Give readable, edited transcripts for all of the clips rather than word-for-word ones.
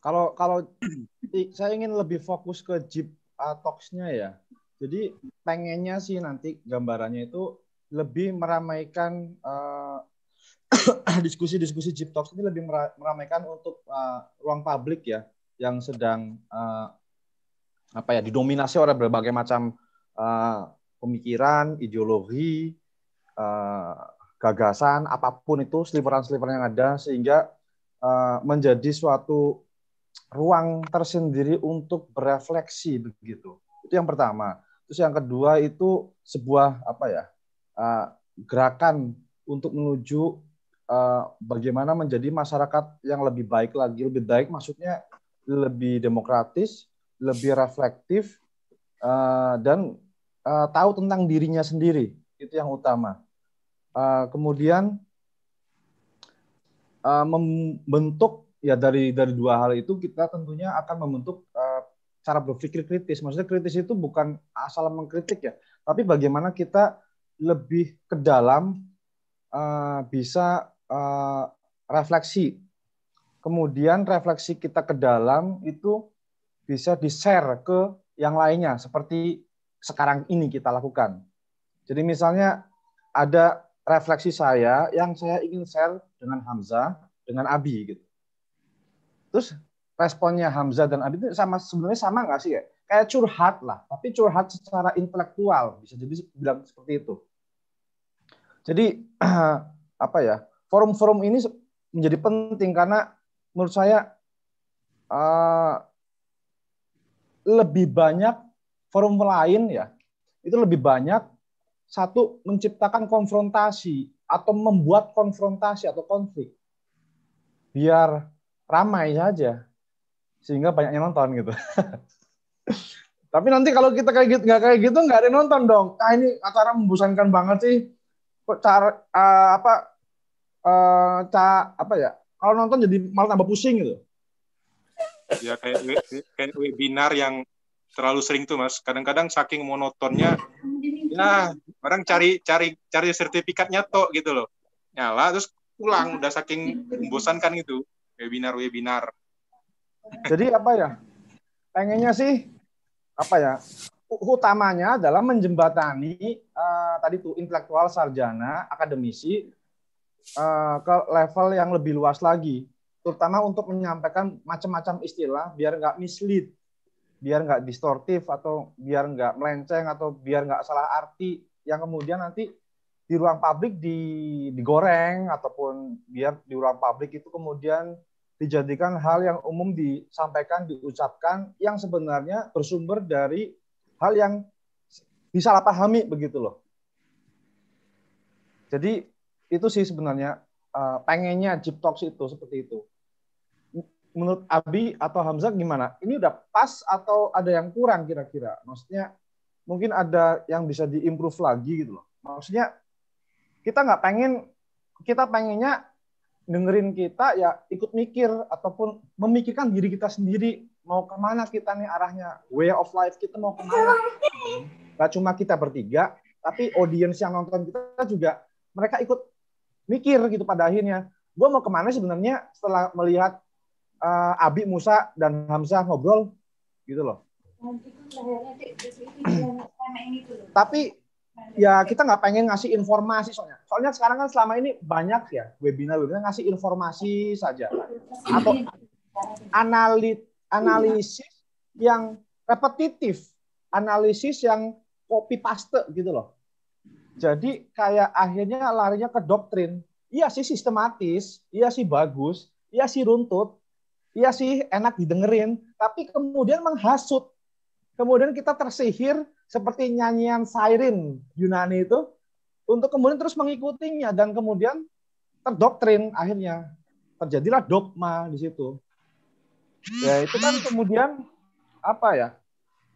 Kalau kalau saya ingin lebih fokus ke Jeep Talks-nya ya. Jadi pengennya sih nanti gambarannya itu lebih meramaikan diskusi-diskusi Jeep Talks ini lebih meramaikan untuk ruang publik ya yang sedang didominasi oleh berbagai macam pemikiran, ideologi, gagasan, apapun itu sliveran-sliveran yang ada sehingga menjadi suatu ruang tersendiri untuk berefleksi begitu. Itu yang pertama. Terus yang kedua itu sebuah gerakan untuk menuju bagaimana menjadi masyarakat yang lebih baik lagi. Lebih baik maksudnya lebih demokratis, lebih reflektif, dan tahu tentang dirinya sendiri. Itu yang utama. Kemudian membentuk ya dari dua hal itu kita tentunya akan membentuk cara berpikir kritis. Maksudnya kritis itu bukan asal mengkritik ya, tapi bagaimana kita lebih ke dalam bisa refleksi. Kemudian refleksi kita ke dalam itu bisa di-share ke yang lainnya seperti sekarang ini kita lakukan. Jadi misalnya ada refleksi saya yang saya ingin share dengan Hamzah, dengan Abi gitu. Terus responnya Hamzah dan Abi itu sebenarnya sama nggak sih ya? Kayak curhat lah, tapi curhat secara intelektual, bisa jadi bilang seperti itu. Jadi forum-forum ini menjadi penting karena menurut saya lebih banyak forum lain ya, itu lebih banyak satu menciptakan konfrontasi atau membuat konfrontasi atau konflik biar ramai saja sehingga banyak yang nonton gitu. Tapi nanti kalau kita kayak gitu nggak ada yang nonton dong. Ah ini acara membosankan banget sih. Kok cara kalau nonton jadi malah tambah pusing gitu. Ya kayak webinar yang terlalu sering tuh Mas. Kadang-kadang saking monotonnya, ya orang cari sertifikatnya tok gitu loh. Nyala terus pulang udah saking membosankan gitu webinar. Jadi pengennya sih utamanya adalah menjembatani tadi tuh intelektual, sarjana, akademisi ke level yang lebih luas lagi, terutama untuk menyampaikan macam-macam istilah biar nggak mislead, biar nggak distortif atau biar nggak melenceng atau biar nggak salah arti yang kemudian nanti di ruang publik digoreng ataupun biar di ruang publik itu kemudian dijadikan hal yang umum disampaikan, diucapkan yang sebenarnya bersumber dari hal yang disalahpahami begitu loh. Jadi itu sih sebenarnya pengennya Jeep Talks itu seperti itu. Menurut Abi atau Hamzah gimana? Ini udah pas atau ada yang kurang kira-kira? Maksudnya mungkin ada yang bisa diimprove lagi gitu loh. Maksudnya kita pengennya dengerin kita ya ikut mikir ataupun memikirkan diri kita sendiri mau kemana kita nih arahnya, way of life kita mau kemana. Gak cuma kita bertiga, tapi audiens yang nonton kita juga mereka ikut mikir gitu pada akhirnya. Gue mau kemana sebenarnya setelah melihat Abi, Musa, dan Hamzah ngobrol gitu loh. Tapi ya kita nggak pengen ngasih informasi soalnya sekarang kan selama ini banyak ya webinar ngasih informasi saja atau analisis yang repetitif, analisis yang copy paste gitu loh. Jadi kayak akhirnya larinya ke doktrin. Iya sih sistematis, iya sih bagus, iya sih runtut, iya sih enak didengerin, tapi kemudian menghasut. Kemudian kita tersihir seperti nyanyian siren Yunani itu untuk kemudian terus mengikutinya dan kemudian terdoktrin akhirnya. Terjadilah dogma di situ. Ya itu kan kemudian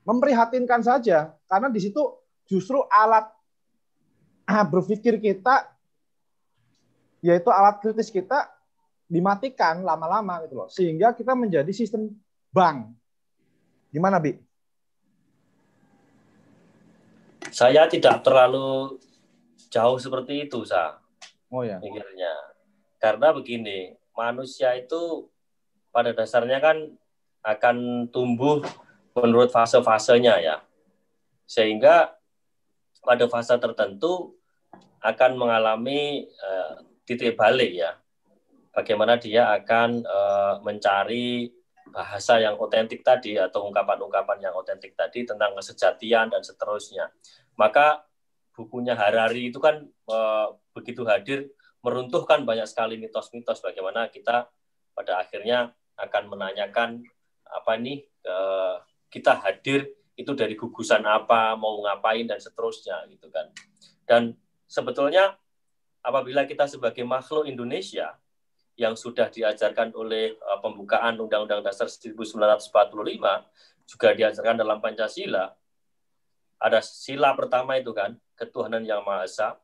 memprihatinkan saja karena di situ justru alat berpikir kita yaitu alat kritis kita dimatikan lama-lama gitu loh sehingga kita menjadi sistem bank. Gimana Bi? Saya tidak terlalu jauh seperti itu, Sa. Oh ya. Pikirnya. Karena begini, manusia itu pada dasarnya kan akan tumbuh menurut fase-fasenya ya. Sehingga pada fase tertentu akan mengalami titik balik ya. Bagaimana dia akan mencari bahasa yang otentik tadi atau ungkapan-ungkapan yang otentik tadi tentang kesejatian dan seterusnya. Maka bukunya Harari itu kan begitu hadir meruntuhkan banyak sekali mitos-mitos bagaimana kita pada akhirnya akan menanyakan apa nih kita hadir itu dari gugusan apa, mau ngapain dan seterusnya gitu kan. Dan sebetulnya apabila kita sebagai makhluk Indonesia yang sudah diajarkan oleh pembukaan Undang-Undang Dasar 1945 juga diajarkan dalam Pancasila, ada sila pertama itu kan, ketuhanan yang Maha Esa,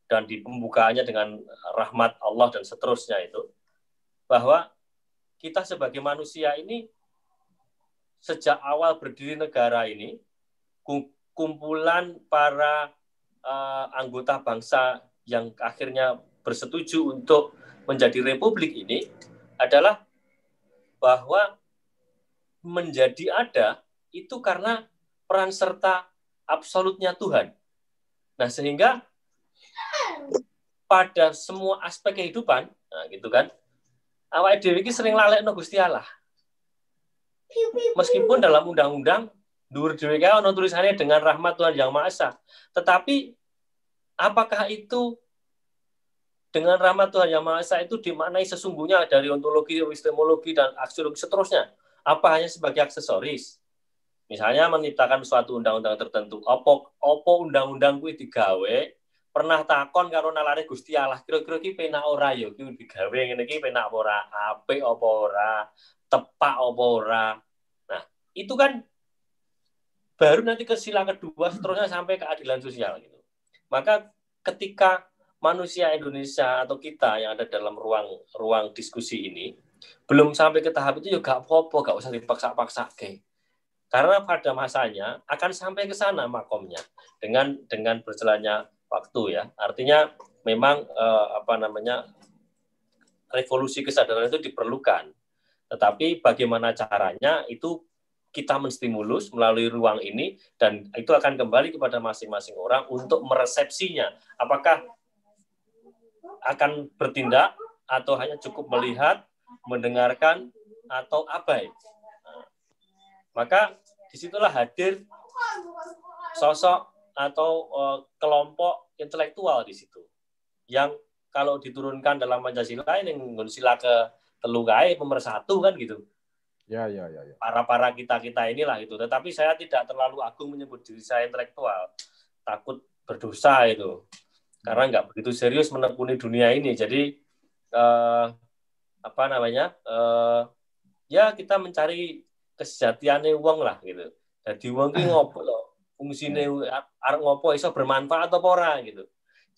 dan di pembukaannya dengan rahmat Allah dan seterusnya itu, bahwa kita sebagai manusia ini sejak awal berdiri negara ini, kumpulan para anggota bangsa yang akhirnya bersetuju untuk menjadi republik ini adalah bahwa menjadi ada itu karena peran serta absolutnya Tuhan. Nah, sehingga pada semua aspek kehidupan, nah gitu kan, awake dhewe iki sering lalekno Gusti Allah. Meskipun dalam undang-undang dhuwur dhewe kae ana tulisannya dengan rahmat Tuhan Yang Maha Esa. Tetapi apakah itu dengan rahmat Tuhan Yang Maha Esa itu dimaknai sesungguhnya dari ontologi, epistemologi, dan aksiologi seterusnya? Apa hanya sebagai aksesoris? Misalnya menciptakan suatu undang-undang tertentu. Apa undang-undang kuwi digawe pernah takon karo nalare Gusti Allah, kira-kira iki penak ora ya iki digawe ngene iki penak ora, apik apa ora, tepak apa ora. Nah, itu kan baru nanti ke sila kedua seterusnya sampai keadilan sosial gitu. Maka ketika manusia Indonesia atau kita yang ada dalam ruang diskusi ini belum sampai ke tahap itu ya gak apa-apa, gak usah dipaksa-paksa ke. Karena pada masanya akan sampai ke sana makomnya dengan berjalannya waktu ya. Artinya memang revolusi kesadaran itu diperlukan. Tetapi bagaimana caranya itu kita menstimulus melalui ruang ini dan itu akan kembali kepada masing-masing orang untuk meresepsinya. Apakah akan bertindak atau hanya cukup melihat, mendengarkan atau abai. Nah, maka disitulah hadir sosok atau kelompok intelektual di situ yang kalau diturunkan dalam Pancasila ini sila ke telu kae pemersatu kan gitu. Ya. Para kita inilah itu. Tetapi saya tidak terlalu agung menyebut diri saya intelektual. Takut berdosa itu. Karena nggak begitu serius menekuni dunia ini. Jadi ya kita mencari kesejatiannya wong lah gitu. Jadi wong ki ngopo loh. Fungsine arep ngopo iso bermanfaat apa ora gitu.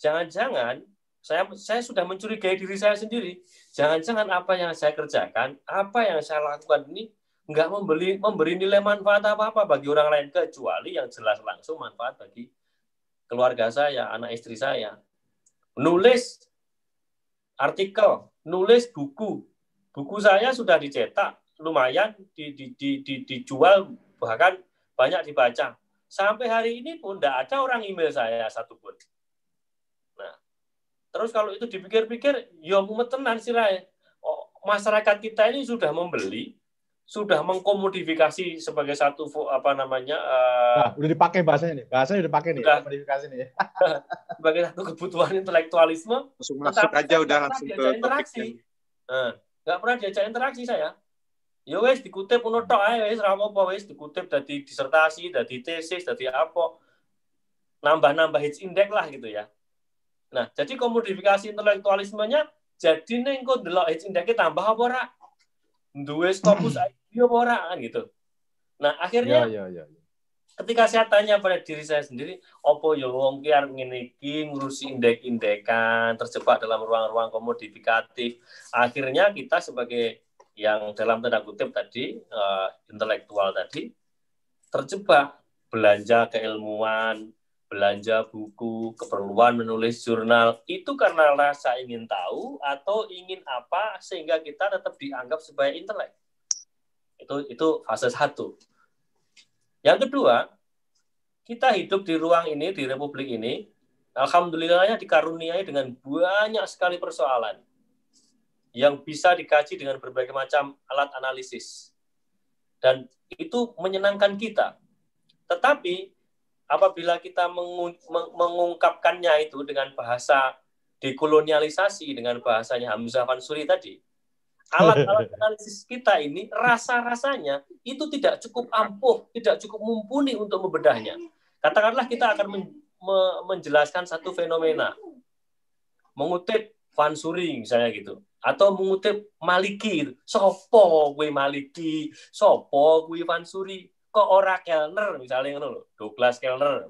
Jangan-jangan saya sudah mencurigai diri saya sendiri. Jangan-jangan apa yang saya kerjakan, apa yang saya lakukan ini nggak memberi nilai manfaat apa-apa bagi orang lain kecuali yang jelas langsung manfaat bagi keluarga saya, anak istri saya. Nulis artikel, nulis buku. Buku saya sudah dicetak, lumayan dijual, bahkan banyak dibaca. Sampai hari ini pun tidak ada orang email saya satupun. Nah, terus kalau itu dipikir-pikir, ya metenan sih masyarakat kita ini sudah membeli, sudah mengkomodifikasi sebagai satu udah dipakai bahasanya udah dipakai nih komodifikasi nih. Sebagai satu kebutuhan intelektualisme. Langsung masuk aja udah langsung ke interaksi. Nggak pernah diajak interaksi saya. Ya wes dikutip uno tok ae wes ra apa wes dikutip dadi disertasi, dadi tesis, dadi apa. Nambah-nambah hits index lah gitu ya. Nah, jadi komodifikasi intelektualismenya jadi ning kok delok hits index tambah apa ora? Duwe Scopus ID apa ora kan gitu. Nah, akhirnya ketika saya tanya pada diri saya sendiri, opo yo wong ki arep ngene iki ngurusi indek-indekan, terjebak dalam ruang-ruang komodifikatif. Akhirnya kita sebagai yang dalam tanda kutip tadi intelektual tadi terjebak belanja keilmuan, belanja buku, keperluan menulis jurnal, itu karena rasa ingin tahu atau ingin apa sehingga kita tetap dianggap sebagai intelek. Itu fase 1. Yang kedua, kita hidup di ruang ini, di republik ini, alhamdulillahnya dikaruniai dengan banyak sekali persoalan yang bisa dikaji dengan berbagai macam alat analisis. Dan itu menyenangkan kita. Tetapi apabila kita mengungkapkannya itu dengan bahasa dekolonialisasi, dengan bahasanya Hamzah Fansuri tadi, alat-alat analisis kita ini rasa-rasanya itu tidak cukup ampuh, tidak cukup mumpuni untuk membedahnya. Katakanlah kita akan menjelaskan satu fenomena, mengutip Fansuri misalnya gitu, atau mengutip Maliki, sopo kuwi Maliki, sopo kuwi Fansuri, kok ora Kellner misalnya ngono, Douglas Kellner,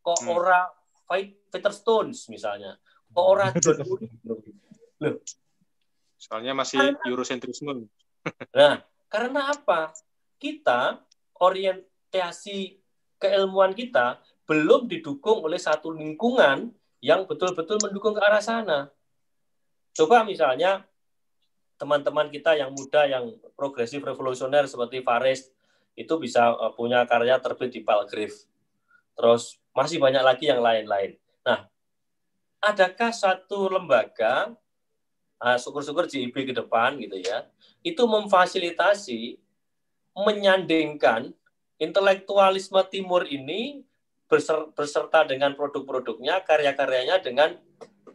kok ora Featherstones misalnya, kok ora John Loh, soalnya masih Eurocentrisme. Nah, karena apa? Kita orientasi keilmuan kita belum didukung oleh satu lingkungan yang betul-betul mendukung ke arah sana. Coba misalnya teman-teman kita yang muda, yang progresif revolusioner seperti Faris, itu bisa punya karya terbit di Palgrave. Terus masih banyak lagi yang lain-lain. Nah, adakah satu lembaga, syukur-syukur JIB ke depan gitu ya, itu memfasilitasi, menyandingkan intelektualisme timur ini berserta dengan produk-produknya, karya-karyanya dengan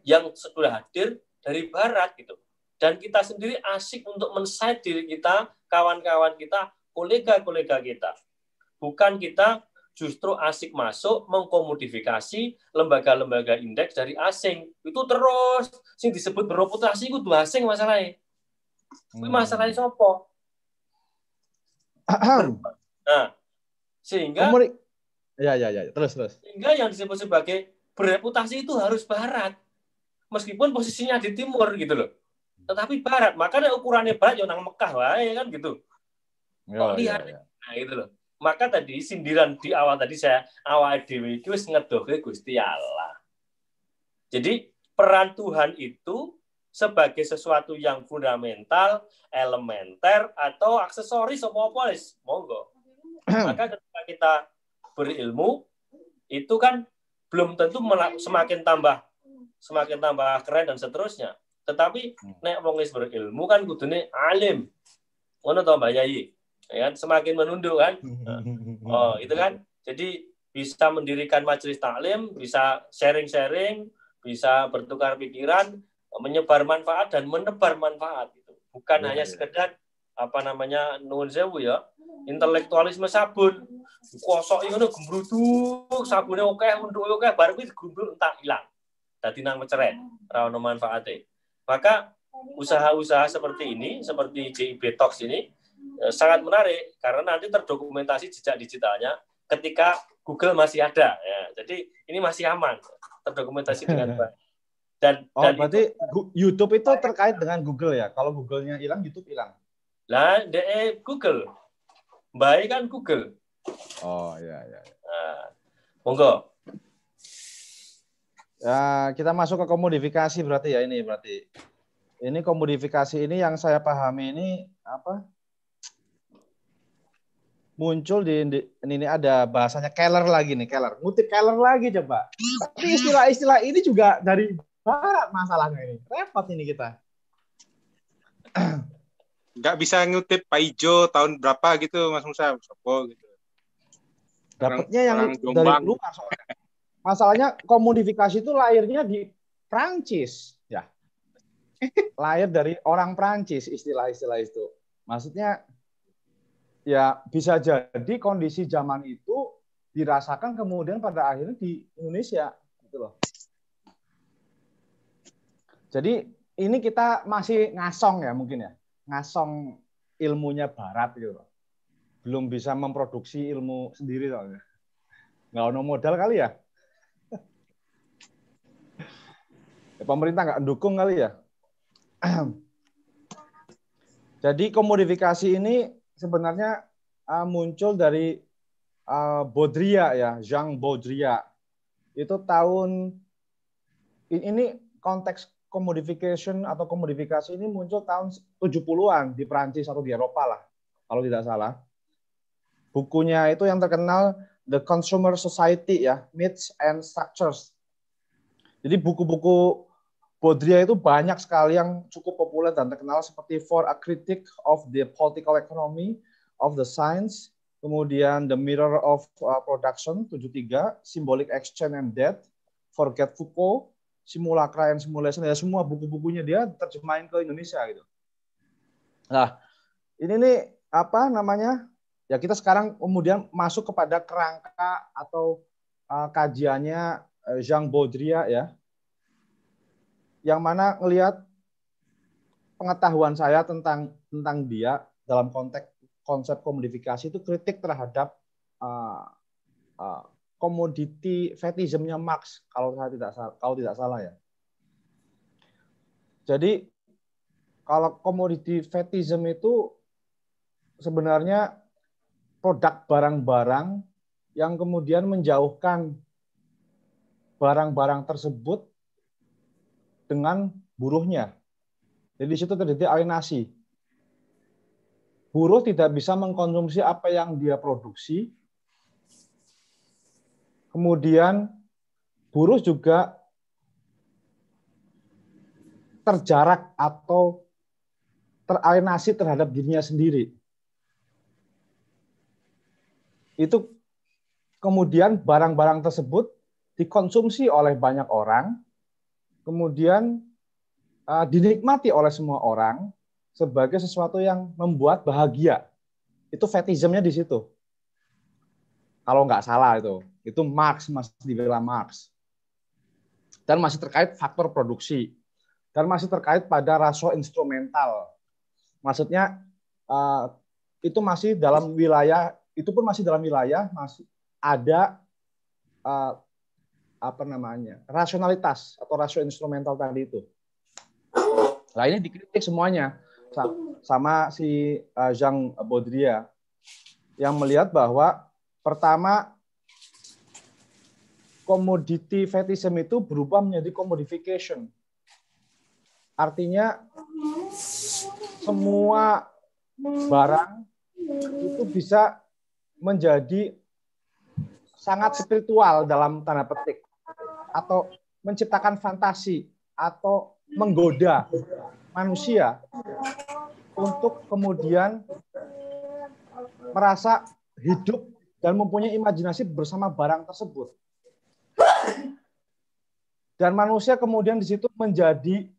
yang sudah hadir dari barat gitu. Dan kita sendiri asik untuk men-side diri kita, kawan-kawan kita, kolega-kolega kita. Bukan kita justru asik masuk mengkomodifikasi lembaga-lembaga indeks dari asing. Itu terus sing disebut bereputasi itu dua asing masalahnya. Itu masalahnya sopo. Nah, sehingga terus. Sehingga yang disebut sebagai bereputasi itu harus barat. Meskipun posisinya di timur gitu loh. Tetapi barat, makanya ukurannya barat ya nang Mekah wae kan gitu. Lihat. Nah, gitu loh. Maka tadi sindiran di awal tadi saya awal dhewe iki wis ngedohke Gusti Allah. Jadi peran Tuhan itu sebagai sesuatu yang fundamental, elementer atau aksesoris apa-apa wis monggo. Maka ketika kita berilmu itu kan belum tentu semakin tambah keren dan seterusnya. Tetapi nek wong wis berilmu kan kudune alim. Ngono to Mbak Yayi. Ya kan semakin menunduk kan. Itu kan. Jadi bisa mendirikan majelis taklim, bisa sharing-sharing, bisa bertukar pikiran, menyebar manfaat dan menebar manfaat gitu. Bukan hanya sekedar nuwun sewu ya, intelektualisme sabun. Kosok ngono gembrutuk, sabune akeh, untuke akeh, bar kuwi digundul entak ilang. Dadi nang meceret, ora ono manfaate. Maka usaha-usaha seperti ini, seperti JIB Talks ini sangat menarik karena nanti terdokumentasi jejak digitalnya ketika Google masih ada ya. Jadi ini masih aman, terdokumentasi dengan baik. Dan berarti YouTube itu terkait dengan Google ya. Kalau Google-nya hilang, YouTube hilang. Lah, Google. Baik kan Google. Oh, iya. Nah, monggo. Ya, kita masuk ke komodifikasi berarti ya ini berarti. Ini komodifikasi ini yang saya pahami ini apa? Muncul ini ada bahasanya Keller lagi nih, Keller. Ngutip Keller lagi coba. Tapi istilah-istilah ini juga dari barat masalahnya ini. Repot ini kita. Nggak bisa ngutip Pak Ijo tahun berapa gitu, Mas Musa. Sopo gitu. Dapatnya yang dari luar soalnya. Masalahnya komodifikasi itu lahirnya di Prancis, ya. Lahir dari orang Prancis istilah-istilah itu. Maksudnya ya bisa jadi kondisi zaman itu dirasakan kemudian pada akhirnya di Indonesia, gitu loh. Jadi ini kita masih ngasong ya mungkin ya, ngasong ilmunya Barat gitu loh. Belum bisa memproduksi ilmu sendiri soalnya. Nggak ada modal kali ya. Pemerintah nggak mendukung kali ya. Jadi komodifikasi ini sebenarnya muncul dari Baudrillard ya, Jean Baudrillard. itu tahun ini konteks commodification atau commodifikasi ini muncul tahun 70-an di Prancis atau di Eropa lah, kalau tidak salah. Bukunya itu yang terkenal The Consumer Society ya, Myths and Structures. Jadi buku-buku Baudrillard itu banyak sekali yang cukup populer dan terkenal seperti For a Critique of the Political Economy of the Science, kemudian The Mirror of Production 73, Symbolic Exchange and Debt, Forget Foucault, Simulacra and Simulation, ya semua buku-bukunya dia terjemahin ke Indonesia gitu. Nah, ini nih apa namanya? Ya kita sekarang kemudian masuk kepada kerangka atau kajiannya Jean Baudrillard ya. Yang mana ngelihat pengetahuan saya tentang dia dalam konteks konsep komodifikasi itu kritik terhadap komoditi fetishismnya Marx kalau tidak salah ya. Jadi kalau komoditi fetishism itu sebenarnya produk barang-barang yang kemudian menjauhkan barang-barang tersebut dengan buruhnya. Jadi di situ terjadi alienasi. Buruh tidak bisa mengkonsumsi apa yang dia produksi. Kemudian buruh juga terjarak atau teralienasi terhadap dirinya sendiri. Itu kemudian barang-barang tersebut dikonsumsi oleh banyak orang, kemudian dinikmati oleh semua orang sebagai sesuatu yang membuat bahagia. Itu fetishismnya di situ. Kalau nggak salah itu Marx, masih dibilang Marx. Dan masih terkait faktor produksi. Dan masih terkait pada rasio instrumental. Maksudnya itu masih dalam wilayah, itu pun masih dalam wilayah masih ada rasionalitas atau rasio instrumental tadi itu. Nah ini dikritik semuanya sama si Jean Baudrillard yang melihat bahwa pertama commodity fetishism itu berubah menjadi commodification. Artinya semua barang itu bisa menjadi sangat spiritual dalam tanda petik atau menciptakan fantasi atau menggoda manusia untuk kemudian merasa hidup dan mempunyai imajinasi bersama barang tersebut. Dan manusia kemudian di situ menjadi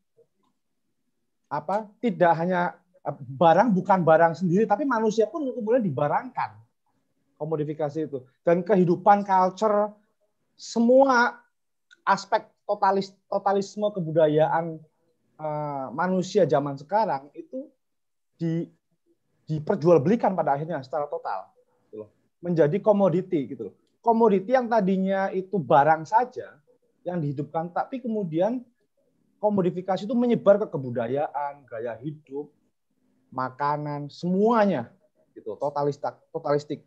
tidak hanya barang, bukan barang sendiri, tapi manusia pun kemudian dibarangkan. Komodifikasi itu. Dan kehidupan, culture, semua aspek totalisme kebudayaan manusia zaman sekarang itu diperjualbelikan pada akhirnya secara total. Menjadi komoditi gitu. Komoditi yang tadinya itu barang saja yang dihidupkan, tapi kemudian komodifikasi itu menyebar ke kebudayaan, gaya hidup, makanan, semuanya gitu, totalistik.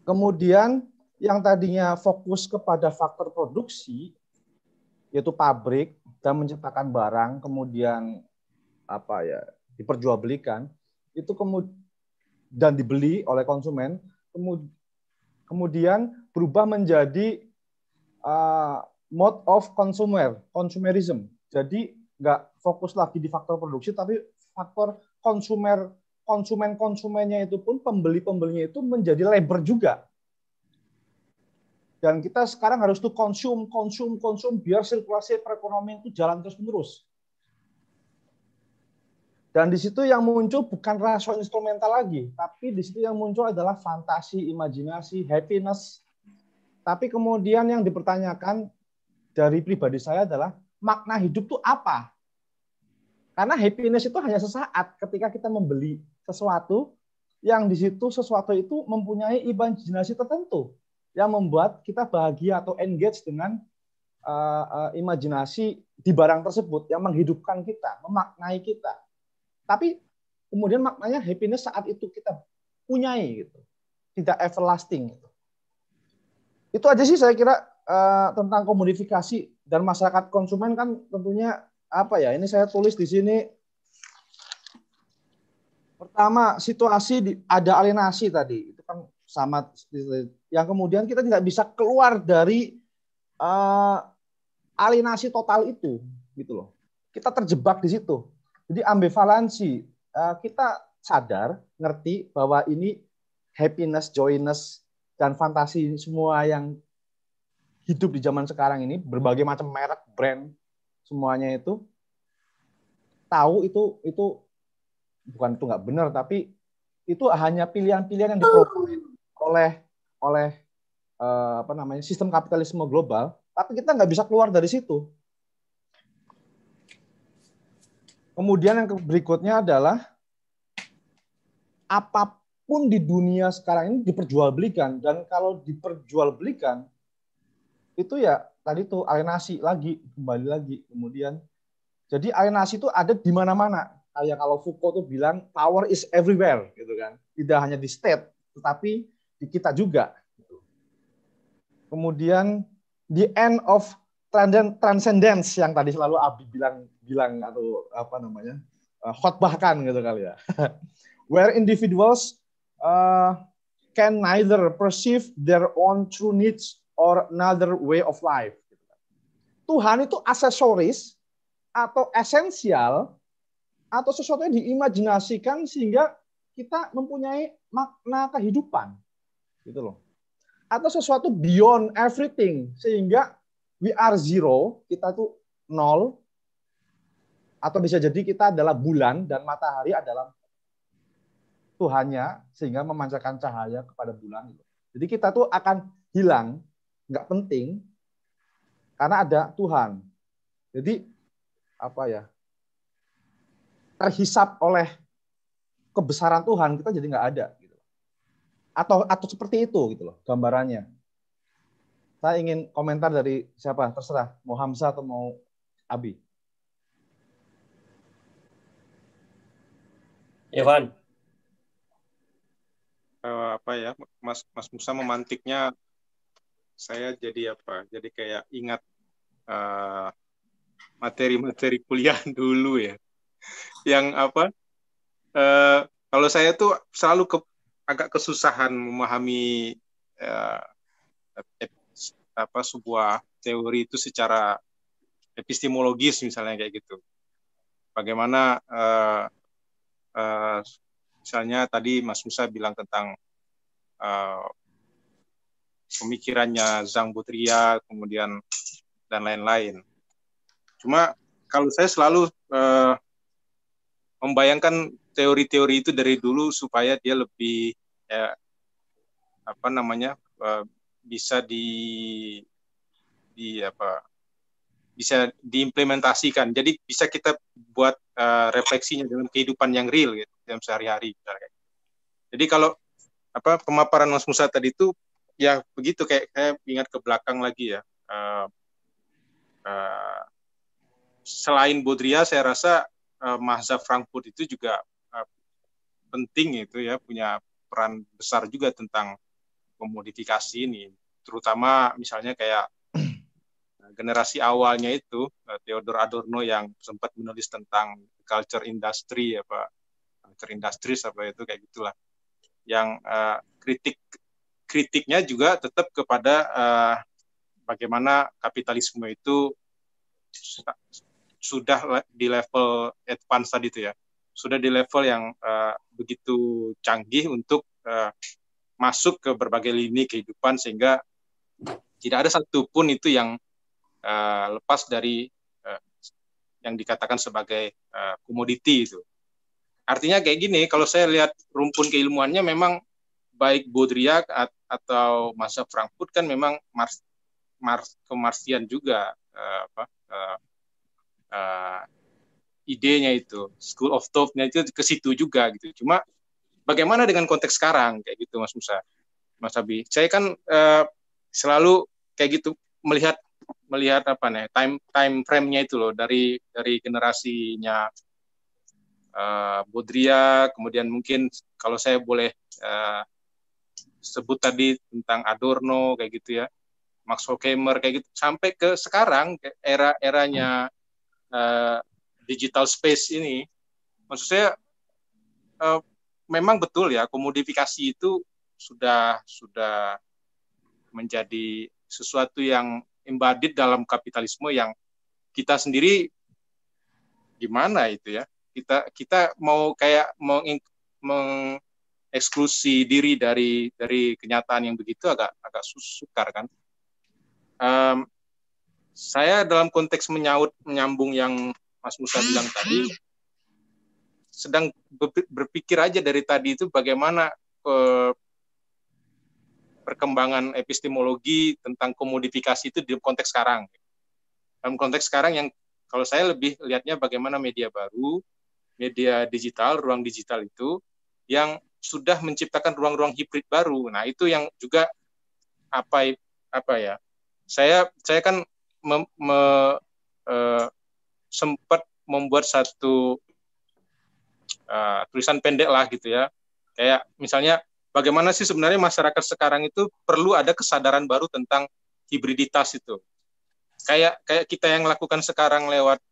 Kemudian yang tadinya fokus kepada faktor produksi, yaitu pabrik dan menciptakan barang, kemudian diperjualbelikan, itu dan dibeli oleh konsumen, kemudian berubah menjadi mode of consumerism. Jadi nggak fokus lagi di faktor produksi, tapi faktor konsumennya itu pun, pembelinya itu menjadi labor juga. Dan kita sekarang harus tuh konsum biar sirkulasi perekonomian itu jalan terus-menerus. Dan di situ yang muncul bukan rasio instrumental lagi, tapi di situ yang muncul adalah fantasi, imajinasi, happiness. Tapi kemudian yang dipertanyakan dari pribadi saya adalah makna hidup itu apa? Karena happiness itu hanya sesaat ketika kita membeli sesuatu yang di situ sesuatu itu mempunyai imajinasi tertentu yang membuat kita bahagia atau engage dengan imajinasi di barang tersebut yang menghidupkan kita, memaknai kita. Tapi kemudian maknanya happiness saat itu kita punyai gitu. Tidak everlasting gitu. Itu aja sih saya kira tentang komodifikasi dan masyarakat konsumen kan tentunya apa ya? Ini saya tulis di sini. Pertama, situasi ada alienasi tadi. Itu kan sama yang kemudian kita tidak bisa keluar dari alienasi total itu gitu loh. Kita terjebak di situ. Jadi ambivalensi, kita sadar, ngerti bahwa ini happiness, joyness, dan fantasi semua yang hidup di zaman sekarang ini, berbagai macam merek, brand, semuanya itu tahu itu bukan itu nggak benar, tapi itu hanya pilihan-pilihan yang diproduksi oleh apa namanya sistem kapitalisme global, tapi kita nggak bisa keluar dari situ. Kemudian yang berikutnya adalah apapun di dunia sekarang ini diperjualbelikan, dan kalau diperjualbelikan itu ya tadi tuh alienasi lagi, kembali lagi. Kemudian jadi alienasi itu ada di mana-mana. Kayak kalau Foucault tuh bilang power is everywhere gitu kan. Tidak hanya di state, tetapi di kita juga. Kemudian the end of transcendence yang tadi selalu Abi bilang atau apa namanya khotbahkan gitu kali ya. Where individuals can neither perceive their own true needs or another way of life. Tuhan itu aksesoris atau esensial atau sesuatu yang diimajinasikan sehingga kita mempunyai makna kehidupan, gitu loh. Atau sesuatu beyond everything sehingga we are zero, kita tuh nol, atau bisa jadi kita adalah bulan dan matahari adalah Tuhannya sehingga memancarkan cahaya kepada bulan. Jadi kita tuh akan hilang, nggak penting karena ada Tuhan. Jadi apa ya? Terhisap oleh kebesaran Tuhan kita jadi nggak ada. Gitu. Atau seperti itu gitu loh gambarannya. Saya ingin komentar dari siapa, terserah, mau Hamzah atau mau Abi. Evan. Apa ya, Mas Musa memantiknya saya jadi apa? Jadi kayak ingat materi-materi kuliah dulu ya. Yang apa? Kalau saya tuh selalu agak kesusahan memahami sebuah teori itu secara epistemologis misalnya kayak gitu. Bagaimana misalnya tadi Mas Musa bilang tentang pemikirannya Zhang Butriya, kemudian dan lain-lain. Cuma kalau saya selalu membayangkan teori-teori itu dari dulu supaya dia lebih bisa bisa diimplementasikan. Jadi bisa kita buat refleksinya dalam kehidupan yang real gitu, dalam sehari-hari. Jadi kalau pemaparan Mas Musa tadi itu ya begitu, kayak saya ingat ke belakang lagi ya. Selain Baudrillard, saya rasa mazhab Frankfurt itu juga penting itu ya, punya peran besar juga tentang komodifikasi ini, terutama misalnya kayak generasi awalnya itu Theodor Adorno yang sempat menulis tentang culture industry itu kayak gitulah, yang kritiknya juga tetap kepada bagaimana kapitalisme itu sudah di level advance tadi itu ya, sudah di level yang begitu canggih untuk masuk ke berbagai lini kehidupan, sehingga tidak ada satupun itu yang lepas dari yang dikatakan sebagai komoditi itu. Artinya kayak gini, kalau saya lihat rumpun keilmuannya memang baik Baudrillard atau mazhab Frankfurt kan memang kemarsian juga idenya itu, school of thought-nya itu ke situ juga gitu. Cuma bagaimana dengan konteks sekarang kayak gitu, Mas Musa, Mas Abi? Saya kan selalu kayak gitu melihat time frame-nya itu loh, dari generasinya Baudrillard, kemudian mungkin kalau saya boleh sebut tadi tentang Adorno kayak gitu ya, Max Horkheimer kayak gitu, sampai ke sekarang era-eranya digital space ini. Maksud saya memang betul ya, komodifikasi itu sudah menjadi sesuatu yang embodied dalam kapitalisme yang kita sendiri gimana itu ya, kita mau kayak mengeksklusi diri dari kenyataan yang begitu agak sukar kan. Saya dalam konteks menyambung yang Mas Musa bilang tadi, sedang berpikir aja dari tadi itu bagaimana perkembangan epistemologi tentang komodifikasi itu di konteks sekarang. Dalam konteks sekarang yang kalau saya lebih lihatnya bagaimana media baru, media digital, ruang digital itu yang sudah menciptakan ruang-ruang hibrid baru. Nah, itu yang juga apa ya? Saya kan sempat membuat satu tulisan pendek lah gitu ya. Kayak misalnya bagaimana sih sebenarnya masyarakat sekarang itu perlu ada kesadaran baru tentang hibriditas itu. Kayak kita yang lakukan sekarang lewat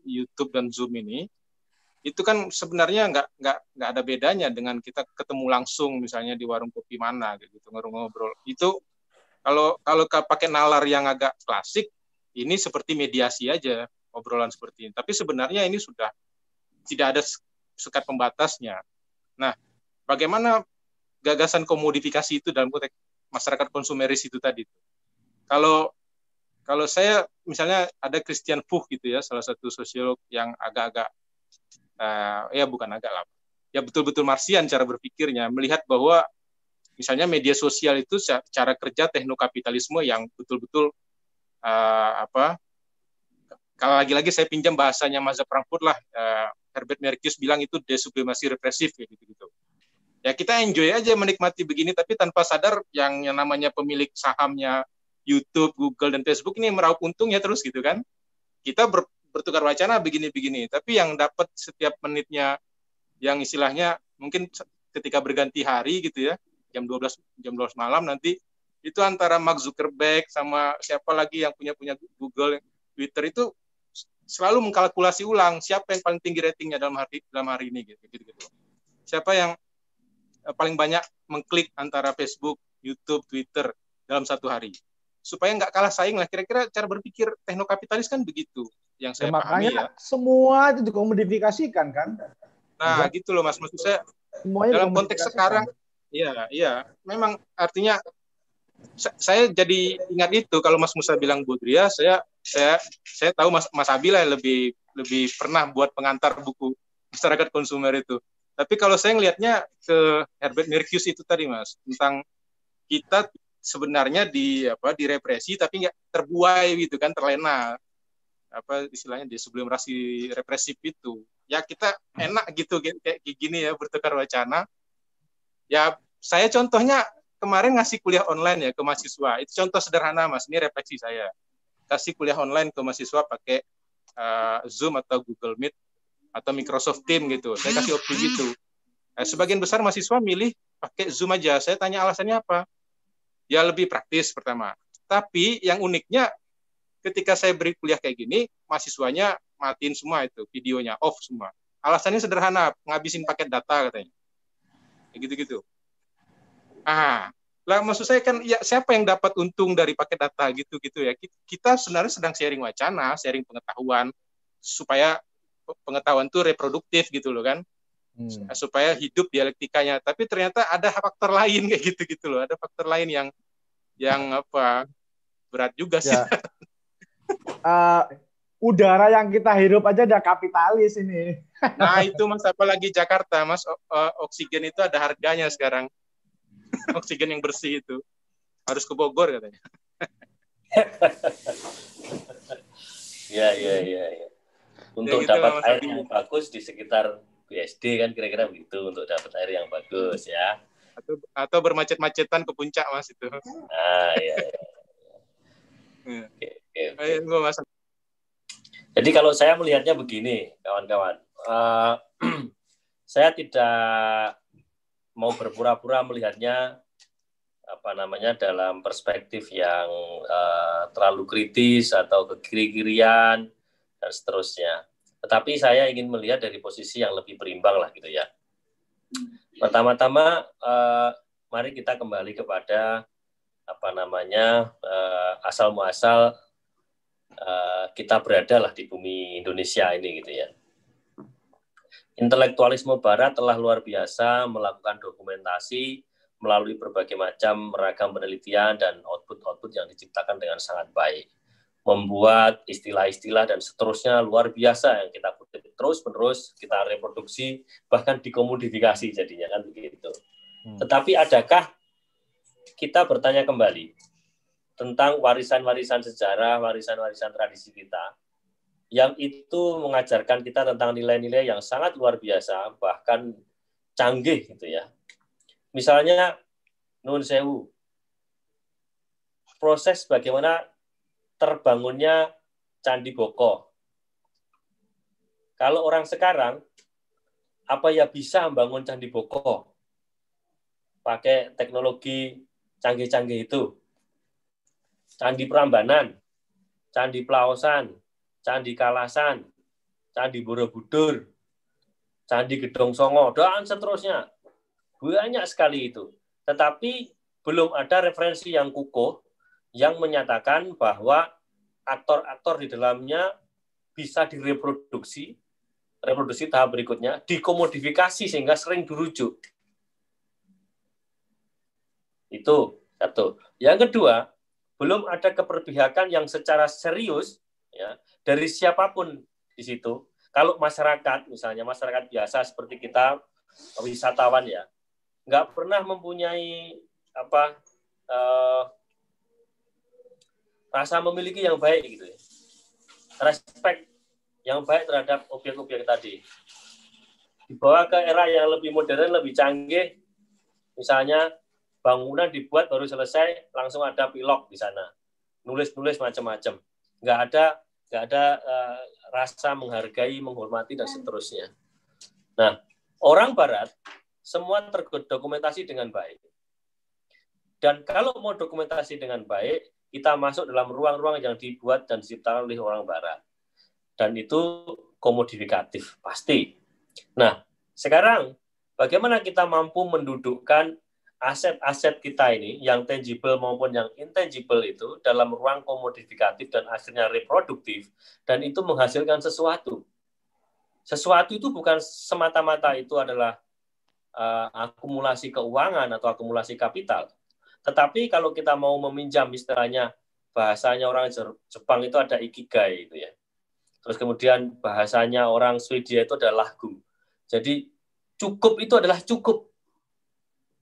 YouTube dan Zoom ini, itu kan sebenarnya nggak ada bedanya dengan kita ketemu langsung misalnya di warung kopi mana gitu ngobrol. Itu kalau pakai nalar yang agak klasik, ini seperti mediasi aja obrolan seperti ini. Tapi sebenarnya ini sudah tidak ada sekat pembatasnya. Nah, bagaimana gagasan komodifikasi itu dalam konteks masyarakat konsumeris itu tadi? Kalau saya misalnya ada Christian Fuchs gitu ya, salah satu sosiolog yang agak-agak ya bukan agak lah, ya betul-betul Marxian cara berpikirnya, melihat bahwa misalnya media sosial itu cara kerja teknokapitalisme yang betul-betul kalau lagi-lagi saya pinjam bahasanya mazhab Frankfurt lah, Herbert Marcuse bilang itu desublimasi represif ya gitu. Ya kita enjoy aja menikmati begini, tapi tanpa sadar yang namanya pemilik sahamnya YouTube, Google, dan Facebook ini meraup untungnya terus gitu kan. Kita bertukar wacana begini-begini, tapi yang dapat setiap menitnya yang istilahnya mungkin ketika berganti hari gitu ya, jam 12 malam nanti itu antara Mark Zuckerberg sama siapa lagi yang punya Google, Twitter itu selalu mengkalkulasi ulang siapa yang paling tinggi ratingnya dalam hari ini gitu. Siapa yang paling banyak mengklik antara Facebook, YouTube, Twitter dalam satu hari. Supaya nggak kalah saing lah, kira-kira cara berpikir teknokapitalis kan begitu yang saya pahami ya. Semua itu dikomodifikasikan kan. Nah, gitu loh Mas, maksud saya semuanya dalam konteks sekarang, iya, memang artinya saya jadi ingat itu kalau Mas Musa bilang Budria, saya tahu Mas Abila lebih pernah buat pengantar buku masyarakat konsumer itu. Tapi kalau saya ngelihatnya ke Herbert Marcuse itu tadi Mas, tentang kita sebenarnya direpresi tapi nggak terbuai gitu kan, terlena istilahnya di sublimasi represif itu. Ya kita enak gitu kayak gini ya, bertukar wacana. Ya saya contohnya kemarin ngasih kuliah online ya ke mahasiswa. Itu contoh sederhana Mas, ini refleksi saya. Kasih kuliah online ke mahasiswa pakai Zoom atau Google Meet atau Microsoft Teams gitu. Saya kasih opsi gitu. Sebagian besar mahasiswa milih pakai Zoom aja. Saya tanya alasannya apa? Ya lebih praktis pertama. Tapi yang uniknya ketika saya beri kuliah kayak gini, mahasiswanya matiin semua itu, videonya off semua. Alasannya sederhana, ngabisin paket data katanya. Kayak gitu-gitu. Lah maksud saya kan ya siapa yang dapat untung dari paket data gitu-gitu ya. Kita sebenarnya sedang sharing wacana, sharing pengetahuan supaya pengetahuan itu reproduktif gitu loh kan. Supaya hidup dialektikanya, tapi ternyata ada faktor lain kayak gitu loh, ada faktor lain yang berat juga sih. Ya. Udara yang kita hirup aja udah kapitalis ini. Nah itu Mas, apalagi Jakarta Mas, oksigen itu ada harganya sekarang. Oksigen yang bersih itu harus ke Bogor katanya. Ya. Untuk ya, gitu dapat air yang bagus di sekitar BSD kan kira-kira begitu, untuk dapat air yang bagus ya. Atau bermacet-macetan ke puncak Mas itu. Iya. Okay. Jadi kalau saya melihatnya begini, kawan-kawan, saya tidak mau berpura-pura melihatnya dalam perspektif yang terlalu kritis atau ke kiri-kirian dan seterusnya. Tetapi saya ingin melihat dari posisi yang lebih berimbang lah gitu ya. Pertama-tama mari kita kembali kepada asal muasal kita berada lah di bumi Indonesia ini gitu ya. Intelektualisme Barat telah luar biasa melakukan dokumentasi melalui berbagai macam ragam penelitian dan output-output yang diciptakan dengan sangat baik. Membuat istilah-istilah dan seterusnya luar biasa yang kita kutip terus-menerus, kita reproduksi, bahkan dikomodifikasi jadinya kan begitu. Tetapi adakah kita bertanya kembali tentang warisan-warisan sejarah, warisan-warisan tradisi kita, yang itu mengajarkan kita tentang nilai-nilai yang sangat luar biasa, bahkan canggih gitu ya. Misalnya, Nun Sewu, proses bagaimana terbangunnya Candi Boko. Kalau orang sekarang, apa ya bisa membangun Candi Boko? Pakai teknologi canggih-canggih itu. Candi Prambanan, Candi Plaosan, Candi Kalasan, Candi Borobudur, Candi Gedong Songo, dan seterusnya. Banyak sekali itu. Tetapi belum ada referensi yang kukuh yang menyatakan bahwa aktor-aktor di dalamnya bisa reproduksi tahap berikutnya, dikomodifikasi sehingga sering dirujuk. Itu satu. Yang kedua, belum ada keberpihakan yang secara serius ya, dari siapapun di situ. Kalau masyarakat, misalnya masyarakat biasa seperti kita, wisatawan ya, nggak pernah mempunyai rasa memiliki yang baik gitu ya. Respect yang baik terhadap objek-objek tadi. Dibawa ke era yang lebih modern, lebih canggih, misalnya bangunan dibuat baru selesai, langsung ada pilot di sana. Nulis-nulis macam-macam. Nggak ada rasa menghargai, menghormati, dan seterusnya. Nah, orang Barat semua terdokumentasi dengan baik. Dan kalau mau dokumentasi dengan baik, kita masuk dalam ruang-ruang yang dibuat dan diciptakan oleh orang Barat. Dan itu komodifikatif, pasti. Nah, sekarang bagaimana kita mampu mendudukkan aset-aset kita ini, yang tangible maupun yang intangible itu, dalam ruang komodifikatif dan akhirnya reproduktif, dan itu menghasilkan sesuatu. Sesuatu itu bukan semata-mata itu adalah akumulasi keuangan atau akumulasi kapital. Tetapi kalau kita mau meminjam istilahnya, bahasanya orang Jepang itu ada ikigai itu ya. Terus kemudian bahasanya orang Swedia itu adalah lahgum. Jadi cukup itu adalah cukup.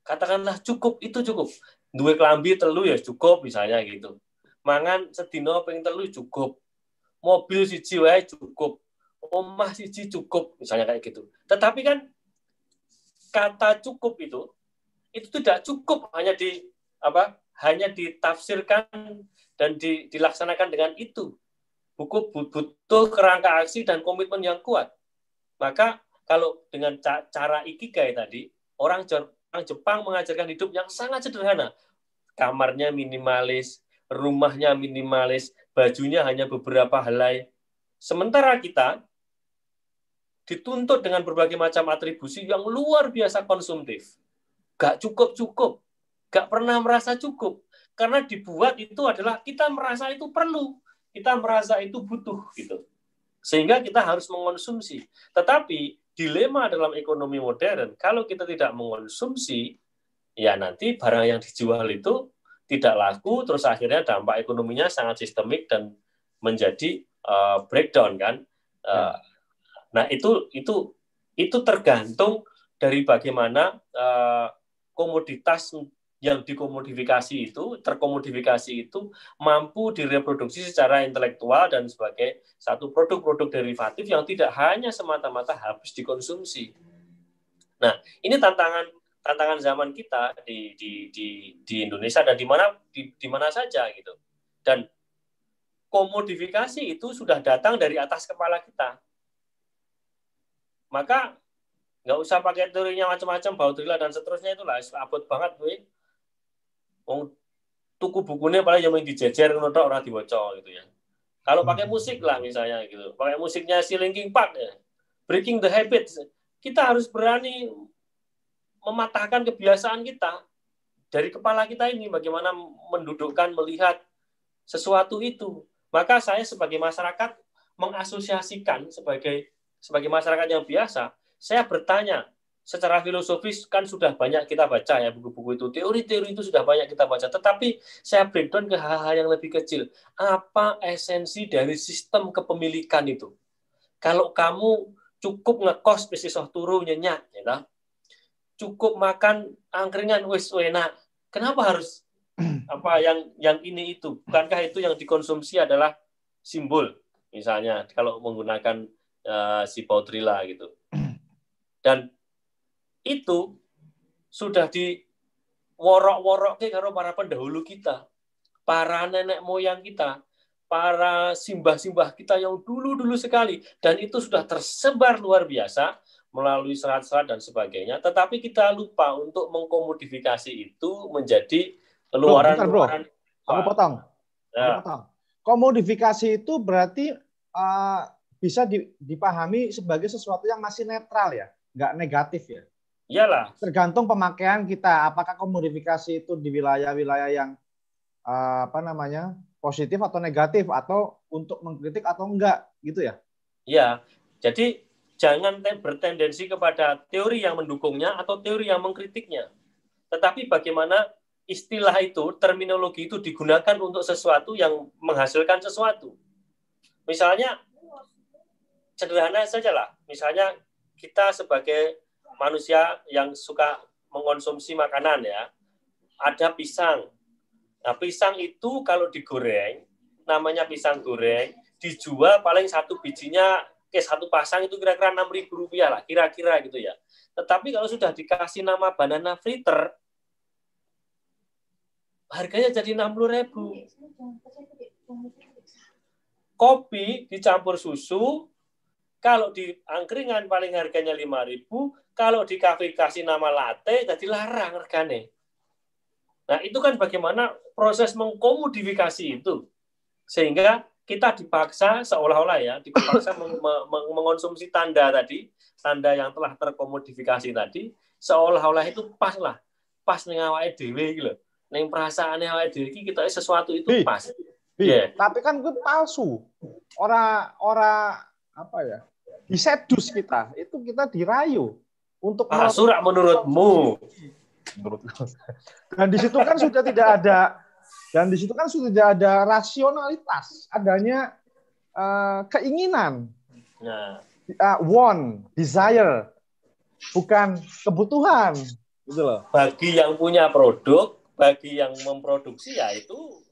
Katakanlah cukup itu cukup. Duwe kelambi telu ya cukup misalnya gitu. Mangan sedino ping telu cukup. Mobil siji wae cukup. Omah siji cukup misalnya kayak gitu. Tetapi kan kata cukup itu tidak cukup hanya ditafsirkan dan dilaksanakan dengan itu. Butuh kerangka aksi dan komitmen yang kuat. Maka kalau dengan cara ikigai tadi, orang Jepang mengajarkan hidup yang sangat sederhana. Kamarnya minimalis, rumahnya minimalis, bajunya hanya beberapa helai. Sementara kita dituntut dengan berbagai macam atribusi yang luar biasa konsumtif. Gak cukup-cukup. Gak pernah merasa cukup. Karena dibuat itu adalah kita merasa itu perlu. Kita merasa itu butuh. Gitu. Sehingga kita harus mengonsumsi. Tetapi dilema dalam ekonomi modern, kalau kita tidak mengonsumsi, ya nanti barang yang dijual itu tidak laku, terus akhirnya dampak ekonominya sangat sistemik dan menjadi breakdown kan. Nah itu tergantung dari bagaimana komoditas yang dikomodifikasi itu, terkomodifikasi itu mampu direproduksi secara intelektual dan sebagai satu produk-produk derivatif yang tidak hanya semata-mata habis dikonsumsi. Nah, ini tantangan zaman kita di Indonesia dan di mana saja gitu. Dan komodifikasi itu sudah datang dari atas kepala kita. Maka nggak usah pakai teorinya macam-macam, Baudrillard dan seterusnya itulah abot banget, gue. tuku bukunya paling yang dijejer ngono tok ora diwaca gitu ya. Kalau pakai musik lah misalnya gitu. Pakai musiknya si Linkin Park ya. Breaking the Habit. Kita harus berani mematahkan kebiasaan kita dari kepala kita ini, bagaimana mendudukkan, melihat sesuatu itu. Maka saya sebagai masyarakat mengasosiasikan sebagai masyarakat yang biasa, saya bertanya secara filosofis kan sudah banyak kita baca ya buku-buku itu, teori-teori itu sudah banyak kita baca, tetapi saya breakdown ke hal-hal yang lebih kecil. Apa esensi dari sistem kepemilikan itu? Kalau kamu cukup ngekos pesisah turu nyenyak, ya, cukup makan angkringan wis enak. Kenapa harus apa yang ini itu? Bukankah itu yang dikonsumsi adalah simbol? Misalnya kalau menggunakan si Baudrillard gitu. Dan itu sudah diworok-worok karo para pendahulu kita, para nenek moyang kita, para simbah-simbah kita yang dulu-dulu sekali, dan itu sudah tersebar luar biasa melalui serat-serat dan sebagainya, tetapi kita lupa untuk mengkomodifikasi itu menjadi luaran-luaran. Aku potong. Komodifikasi itu berarti bisa dipahami sebagai sesuatu yang masih netral ya, nggak negatif ya. Iyalah. Tergantung pemakaian kita, apakah komodifikasi itu di wilayah-wilayah yang positif atau negatif, atau untuk mengkritik atau enggak, gitu ya? Iya. Jadi jangan bertendensi kepada teori yang mendukungnya atau teori yang mengkritiknya. Tetapi bagaimana istilah itu, terminologi itu digunakan untuk sesuatu yang menghasilkan sesuatu. Misalnya, sederhana saja lah. Misalnya kita sebagai manusia yang suka mengkonsumsi makanan ya, ada pisang. Nah, pisang itu kalau digoreng, namanya pisang goreng, dijual paling satu bijinya, satu pasang itu kira-kira Rp6.000 lah, kira-kira gitu ya. Tetapi kalau sudah dikasih nama banana fritter, harganya jadi Rp60.000. Kopi dicampur susu, kalau di angkringan paling harganya Rp5.000, kalau di kafe kasih nama latte, jadi larang harganya. Nah, itu kan bagaimana proses mengkomodifikasi itu. Sehingga kita dipaksa seolah-olah ya, dipaksa mengonsumsi tanda tadi, tanda yang telah terkomodifikasi tadi, seolah-olah itu pas lah, pas ning awake dhewe iki lho. Ning perasaane awake dhewe iki kita sesuatu itu pas. Yeah. Tapi kan itu palsu. Ora apa ya? Disedus kita, itu kita dirayu untuk surak menurutmu. Dan di situ kan sudah tidak ada. Dan di situ kan sudah tidak ada rasionalitas, adanya keinginan, want, desire, bukan kebutuhan, gitu loh. Bagi yang punya produk, bagi yang memproduksi ya itu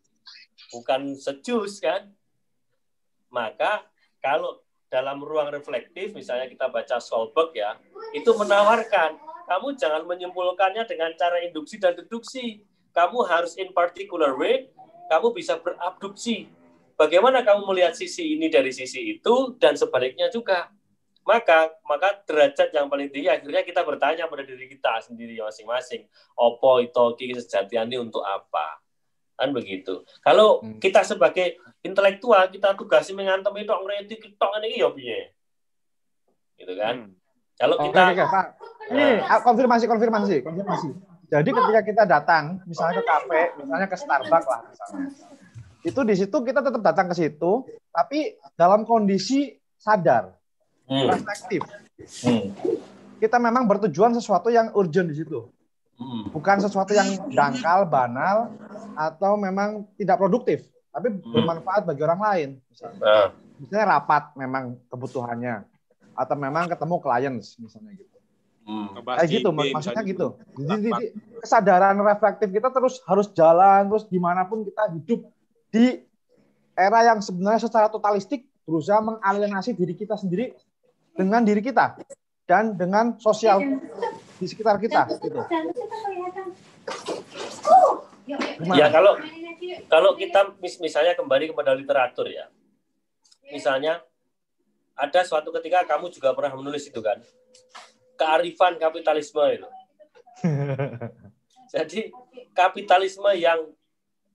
bukan sejus kan. Maka kalau dalam ruang reflektif, misalnya kita baca Stolberg ya, itu menawarkan kamu jangan menyimpulkannya dengan cara induksi dan deduksi. Kamu harus in particular way, kamu bisa berabduksi. Bagaimana kamu melihat sisi ini dari sisi itu, dan sebaliknya juga. Maka derajat yang paling tinggi, akhirnya kita bertanya pada diri kita sendiri masing-masing. Opo itu kesejatiannya untuk apa? Kan begitu. Kalau kita sebagai intelektual, kita tugasnya mengantem itu, ngerti kita ini ya piye. Gitu kan? Kalau kita... Pak. Ini konfirmasi. Jadi ketika kita datang, misalnya ke kafe, misalnya ke Starbucks lah, misalnya, itu di situ kita tetap datang ke situ, tapi dalam kondisi sadar, reflektif. Kita memang bertujuan sesuatu yang urgent di situ, bukan sesuatu yang dangkal, banal, atau memang tidak produktif, tapi bermanfaat bagi orang lain. Misalnya rapat memang kebutuhannya, atau memang ketemu kliens, misalnya gitu. Kayak gitu, maksudnya gitu. Jadi kesadaran reflektif kita terus harus jalan, terus dimanapun kita hidup di era yang sebenarnya secara totalistik berusaha mengalienasi diri kita sendiri dengan diri kita dan dengan sosial di sekitar kita. Gitu. Ya kalau kita misalnya kembali kepada literatur ya, misalnya ada suatu ketika kamu juga pernah menulis itu kan. Kearifan kapitalisme itu. Jadi kapitalisme yang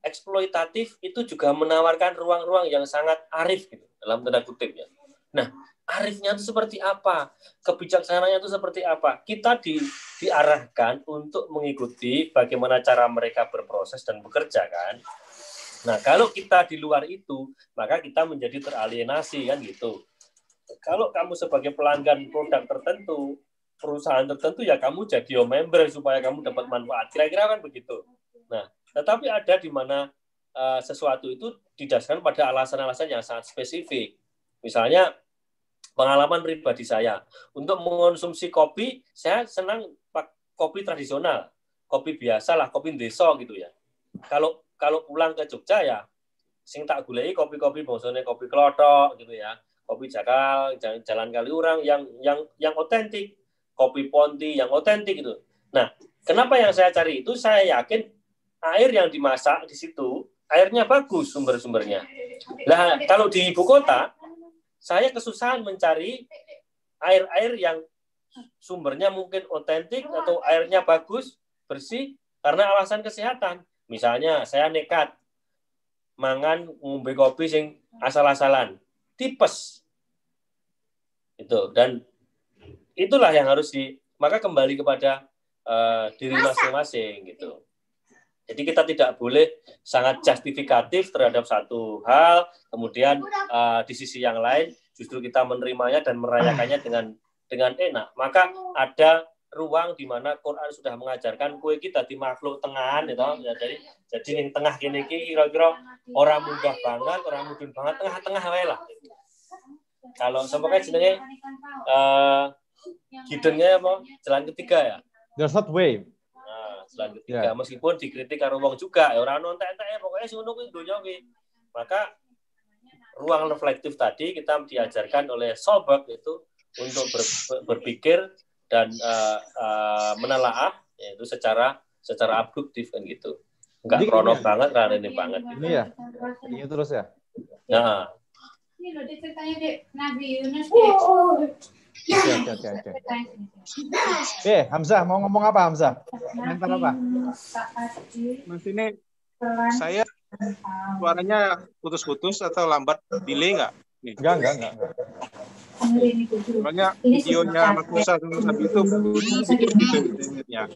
eksploitatif itu juga menawarkan ruang-ruang yang sangat arif gitu, dalam tanda kutip ya. Nah, arifnya itu seperti apa? Kebijaksanaannya itu seperti apa? Kita diarahkan untuk mengikuti bagaimana cara mereka berproses dan bekerja kan. Nah, kalau kita di luar itu, maka kita menjadi teralienasi kan gitu. Kalau kamu sebagai pelanggan produk tertentu, perusahaan tertentu, ya kamu jadi member supaya kamu dapat manfaat. Kira-kira kan begitu. Nah, tetapi ada di mana sesuatu itu didasarkan pada alasan-alasan yang sangat spesifik. Misalnya, pengalaman pribadi saya, untuk mengonsumsi kopi, saya senang kopi tradisional, kopi biasa lah, kopi deso gitu ya. Kalau pulang ke Jogja ya, sing tak gulai kopi-kopi maksudnya kopi klothok gitu ya, kopi Jakal, Jalan Kaliurang yang otentik, kopi Ponti yang otentik gitu. Nah, kenapa yang saya cari itu? Saya yakin air yang dimasak di situ airnya bagus sumber-sumbernya. Nah, kalau di ibu kota saya kesusahan mencari air-air yang sumbernya mungkin otentik atau airnya bagus, bersih karena alasan kesehatan. Misalnya saya nekat mangan ngombe kopi sing asal-asalan, tipes. Itu, dan itulah yang harus maka kembali kepada diri masing-masing gitu. Jadi kita tidak boleh sangat justifikatif terhadap satu hal, kemudian di sisi yang lain justru kita menerimanya dan merayakannya dengan enak. Maka ada ruang di mana Quran sudah mengajarkan kue kita di makhluk tengahan gitu. Jadi yang tengah kene iki kira-kira orang munggah banget, orang mudun banget, tengah-tengah wae lah. Kalau sampai jenenge hidungnya apa? Jalan ketiga ya. There's not way. Nah, jalan ketiga meskipun dikritik karo wong juga ya ora ono entek-entek pokoknya sing ngono kuwi donya kuwi. Maka ruang reflektif tadi kita diajarkan oleh Sobek itu untuk berpikir dan menelaah yaitu secara abduktif kan gitu. Enggak krono banget, rarene banget. Ini ya. Ini terus ya. Nah. Ini loh ceritanya Dek Nabi Yunus. Oke. Hamzah mau ngomong apa Hamzah? Komentar apa? Mas ini saya suaranya putus-putus atau lambat, delay nggak? Enggak. Soalnya videonya Mas Musa sama Sabi itu sedikit gitu internetnya.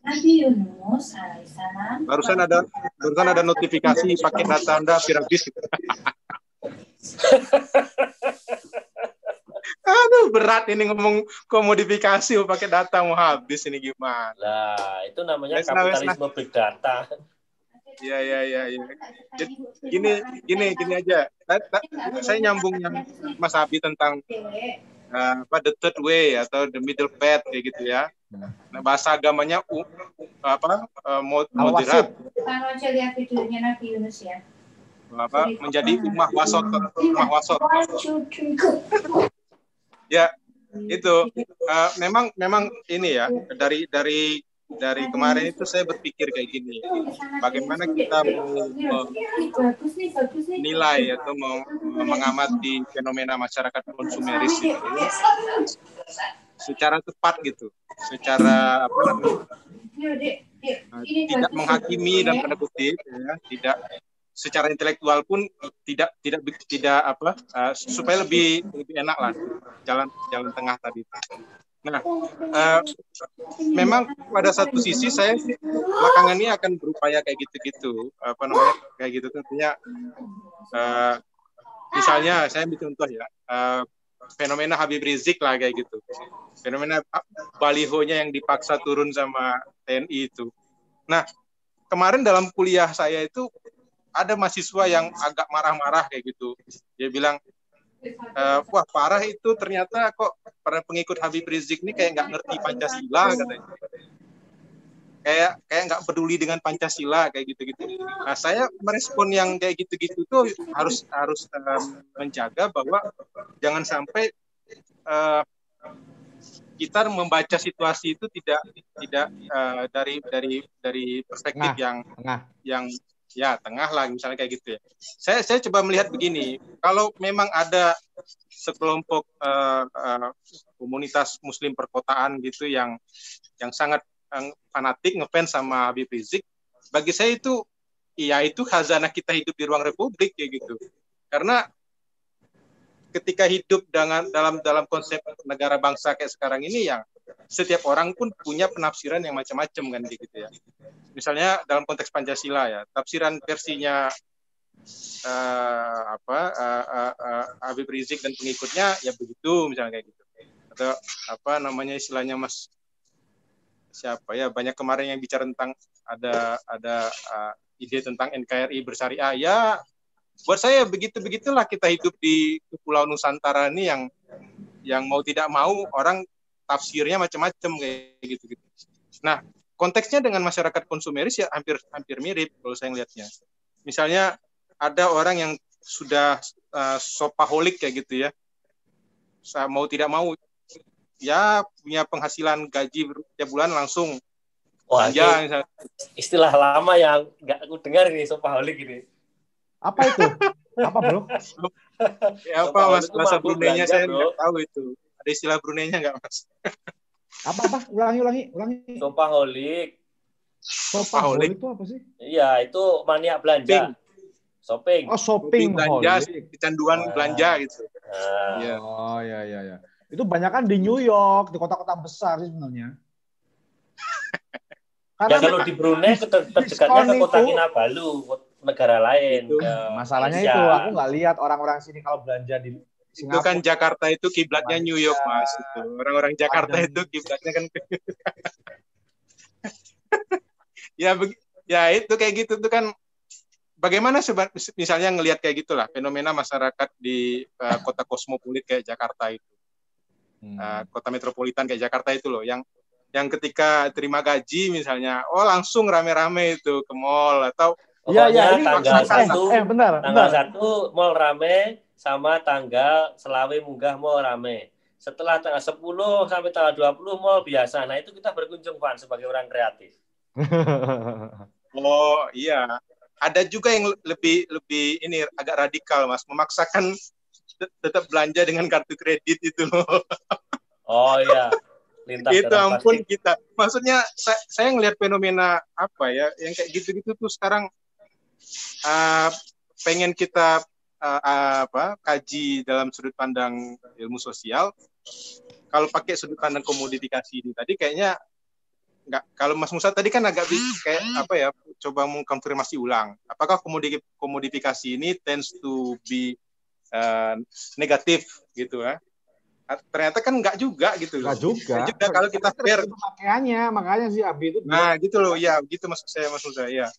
Nabi Yunus alaihissalam. Barusan ada notifikasi paket data Anda habis. Aduh, berat ini ngomong komodifikasi pakai data mau habis ini gimana? Lah, itu namanya kapitalisme big data. Iya. Gini aja. Saya nyambung yang Mas Abi tentang the third way atau the middle path kayak gitu ya. Nah, bahasa agamanya moderat. Kalau saya lihat videonya Nabi Yunus ya. Menjadi ummah wasat. Ya, itu memang ini ya dari kemarin itu saya berpikir kayak gini, bagaimana kita menilai atau mengamati fenomena masyarakat konsumeris itu secara tepat gitu, secara tidak menghakimi dan tanda kutip ya, tidak secara intelektual pun tidak supaya lebih enak lah jalan tengah tadi. Nah, memang pada satu sisi saya belakangan ini akan berupaya kayak gitu-gitu, kayak gitu tentunya. Misalnya saya ambil contoh ya, fenomena Habib Rizik lah kayak gitu, fenomena balihonya yang dipaksa turun sama TNI itu. Nah, kemarin dalam kuliah saya itu ada mahasiswa yang agak marah-marah kayak gitu. Dia bilang, wah parah itu ternyata kok para pengikut Habib Rizik ini kayak nggak ngerti Pancasila katanya. Kayak nggak peduli dengan Pancasila kayak gitu-gitu. Nah, saya merespon yang kayak gitu-gitu tuh harus menjaga bahwa jangan sampai kita membaca situasi itu tidak dari perspektif yang ya tengah lah misalnya kayak gitu ya. Saya coba melihat begini, kalau memang ada sekelompok komunitas Muslim perkotaan gitu yang sangat fanatik ngefans sama Habib Rizik, bagi saya itu ya itu khazanah kita hidup di ruang republik kayak gitu. Karena ketika hidup dalam konsep negara bangsa kayak sekarang ini, yang setiap orang pun punya penafsiran yang macam-macam kan gitu ya. Misalnya dalam konteks Pancasila ya, tafsiran versinya Habib Rizik dan pengikutnya ya begitu misalnya kayak gitu. Atau apa namanya istilahnya Mas siapa ya, banyak kemarin yang bicara tentang ada ide tentang NKRI bersyariah ya. Buat saya begitulah kita hidup di Pulau Nusantara ini yang mau tidak mau orang tafsirnya macam-macam kayak gitu. Nah, konteksnya dengan masyarakat konsumeris ya hampir mirip kalau saya lihatnya. Misalnya ada orang yang sudah shopaholic kayak gitu ya. Mau tidak mau ya punya penghasilan gaji tiap bulan langsung belanja. Istilah lama yang nggak aku dengar ini, shopaholic ini. Apa itu? Apa, Bro? Ya apa Mas, bahasa Brunei-nya saya nggak tahu itu. Ada istilah Brunei-nya nggak Mas? Apa? Ulangi. Shopaholic. Shopaholic itu apa sih? Iya, itu maniak belanja. Shopping. Oh, shopping belanja, kecanduan belanja gitu. Ya. Oh, ya. Itu banyak kan di New York, di kota-kota besar sih sebenarnya. Ya kalau di Brunei terdekatnya ke kota Kinabalu, negara lain. Masalahnya itu aku nggak lihat orang-orang sini kalau belanja di Singapura. Itu kan Jakarta itu kiblatnya New York Mas. Itu orang-orang Jakarta itu kiblatnya kan. ya itu kayak gitu tuh kan. Bagaimana misalnya ngelihat kayak gitulah fenomena masyarakat di kota kosmopolit kayak Jakarta itu, kota metropolitan kayak Jakarta itu loh, yang ketika terima gaji misalnya, langsung rame-rame itu ke mall atau pokoknya tanggal 1 mall rame sama tanggal Selawe munggah mall rame. Setelah tanggal 10 sampai tanggal 20 mall biasa. Nah itu kita berkunjung Van sebagai orang kreatif. Oh iya. Ada juga yang lebih ini agak radikal Mas, memaksakan tetap belanja dengan kartu kredit itu loh. Oh iya. Lintas itu ampun plastik. Kita. Maksudnya saya ngelihat fenomena apa ya, yang kayak gitu-gitu tuh sekarang pengen kita kaji dalam sudut pandang ilmu sosial. Kalau pakai sudut pandang komodifikasi ini tadi kayaknya enggak. Kalau Mas Musa tadi kan agak kayak apa ya, coba mengkonfirmasi ulang. Apakah komodifikasi ini tends to be negatif gitu ya? Ternyata kan enggak juga gitu loh. Enggak juga kalau kita fair. Makanya si Abi itu. Nah, gitu loh. Ya, gitu maksud saya ya.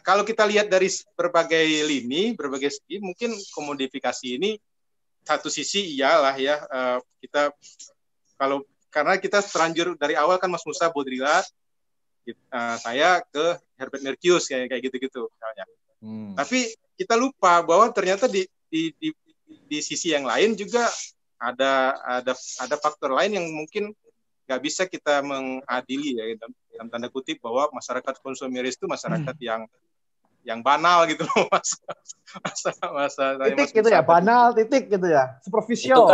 Kalau kita lihat dari berbagai lini, berbagai segi, mungkin komodifikasi ini satu sisi iyalah ya, kita karena kita terlanjur dari awal kan Mas Musa Baudrillard, saya ke Herbert Mercius kayak gitu-gitu misalnya. Tapi kita lupa bahwa ternyata di sisi yang lain juga ada faktor lain yang mungkin nggak bisa kita mengadili ya, dalam tanda kutip, bahwa masyarakat konsumeris itu masyarakat yang banal gitu loh Mas. Titik gitu ya, banal titik gitu ya, superficial.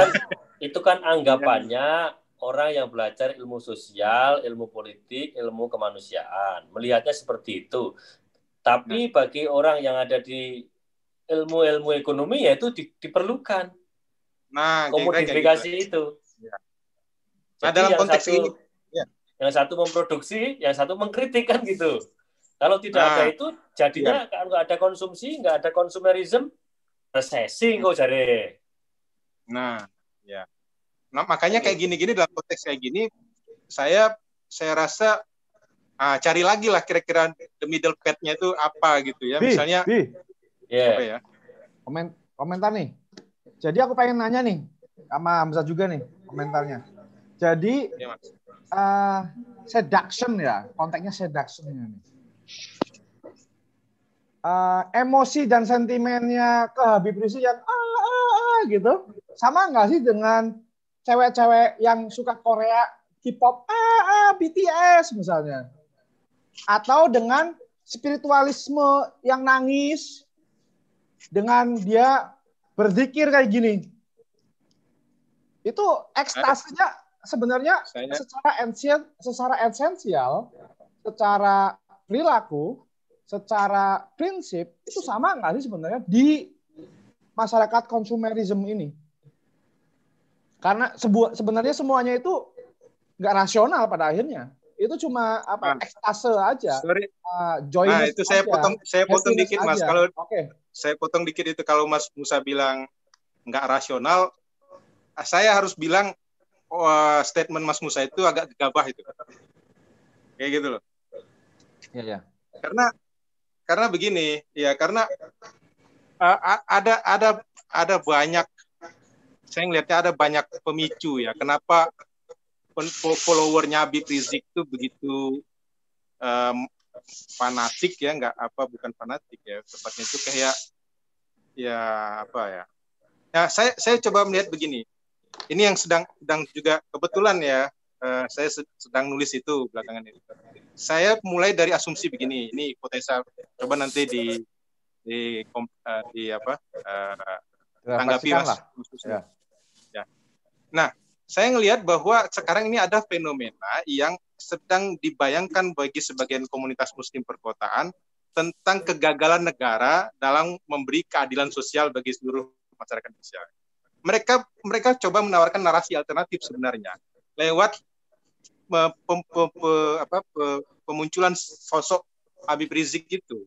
Itu kan anggapannya orang yang belajar ilmu sosial, ilmu politik, ilmu kemanusiaan. Melihatnya seperti itu. Tapi bagi orang yang ada di ilmu ekonomi, ya itu diperlukan. Nah, komodifikasi gitu. itu. Nah, dalam konteks ini, yang satu memproduksi, yang satu mengkritik kan gitu. Kalau tidak ada itu, jadinya nggak ada konsumsi, nggak ada konsumerisme, resesi kok jare. Nah, ya. Nah, makanya kayak gini-gini, dalam konteks kayak gini, saya rasa cari lagi lah kira-kira the middle path-nya itu apa gitu ya. Misalnya apa ya? Komentar nih. Jadi aku pengen nanya nih sama Hamzah juga nih komentarnya. Jadi seduction ya, konteksnya seduction nih. Emosi dan sentimennya ke Habib Rizik yang gitu, sama nggak sih dengan cewek-cewek yang suka Korea, K-pop, BTS misalnya, atau dengan spiritualisme yang nangis, dengan dia berzikir kayak gini, itu ekstasinya sebenarnya secara esensial, secara perilaku, secara prinsip itu sama nggak sih sebenarnya di masyarakat konsumerisme ini? Karena sebenarnya semuanya itu nggak rasional pada akhirnya. Itu cuma ekstase aja. Nah, itu saya potong dikit Mas. Kalau saya potong dikit itu, kalau Mas Musa bilang nggak rasional, saya harus bilang statement Mas Musa itu agak gegabah itu. Kayak gitu loh. Iya. Karena begini, ya karena ada banyak, saya ngelihatnya ada banyak pemicu ya. Kenapa followernya Habib Rizik itu begitu fanatik ya, bukan fanatik ya, tepatnya itu kayak ya apa ya. Nah, saya coba melihat begini. Ini yang sedang juga kebetulan ya, saya sedang nulis itu belakangan ini. Saya mulai dari asumsi begini. Ini hipotesa, coba nanti tanggapi Mas. Ya. Nah, saya ngelihat bahwa sekarang ini ada fenomena yang sedang dibayangkan bagi sebagian komunitas Muslim perkotaan tentang kegagalan negara dalam memberi keadilan sosial bagi seluruh masyarakat Indonesia. Mereka coba menawarkan narasi alternatif sebenarnya lewat pemunculan sosok Habib Rizik itu.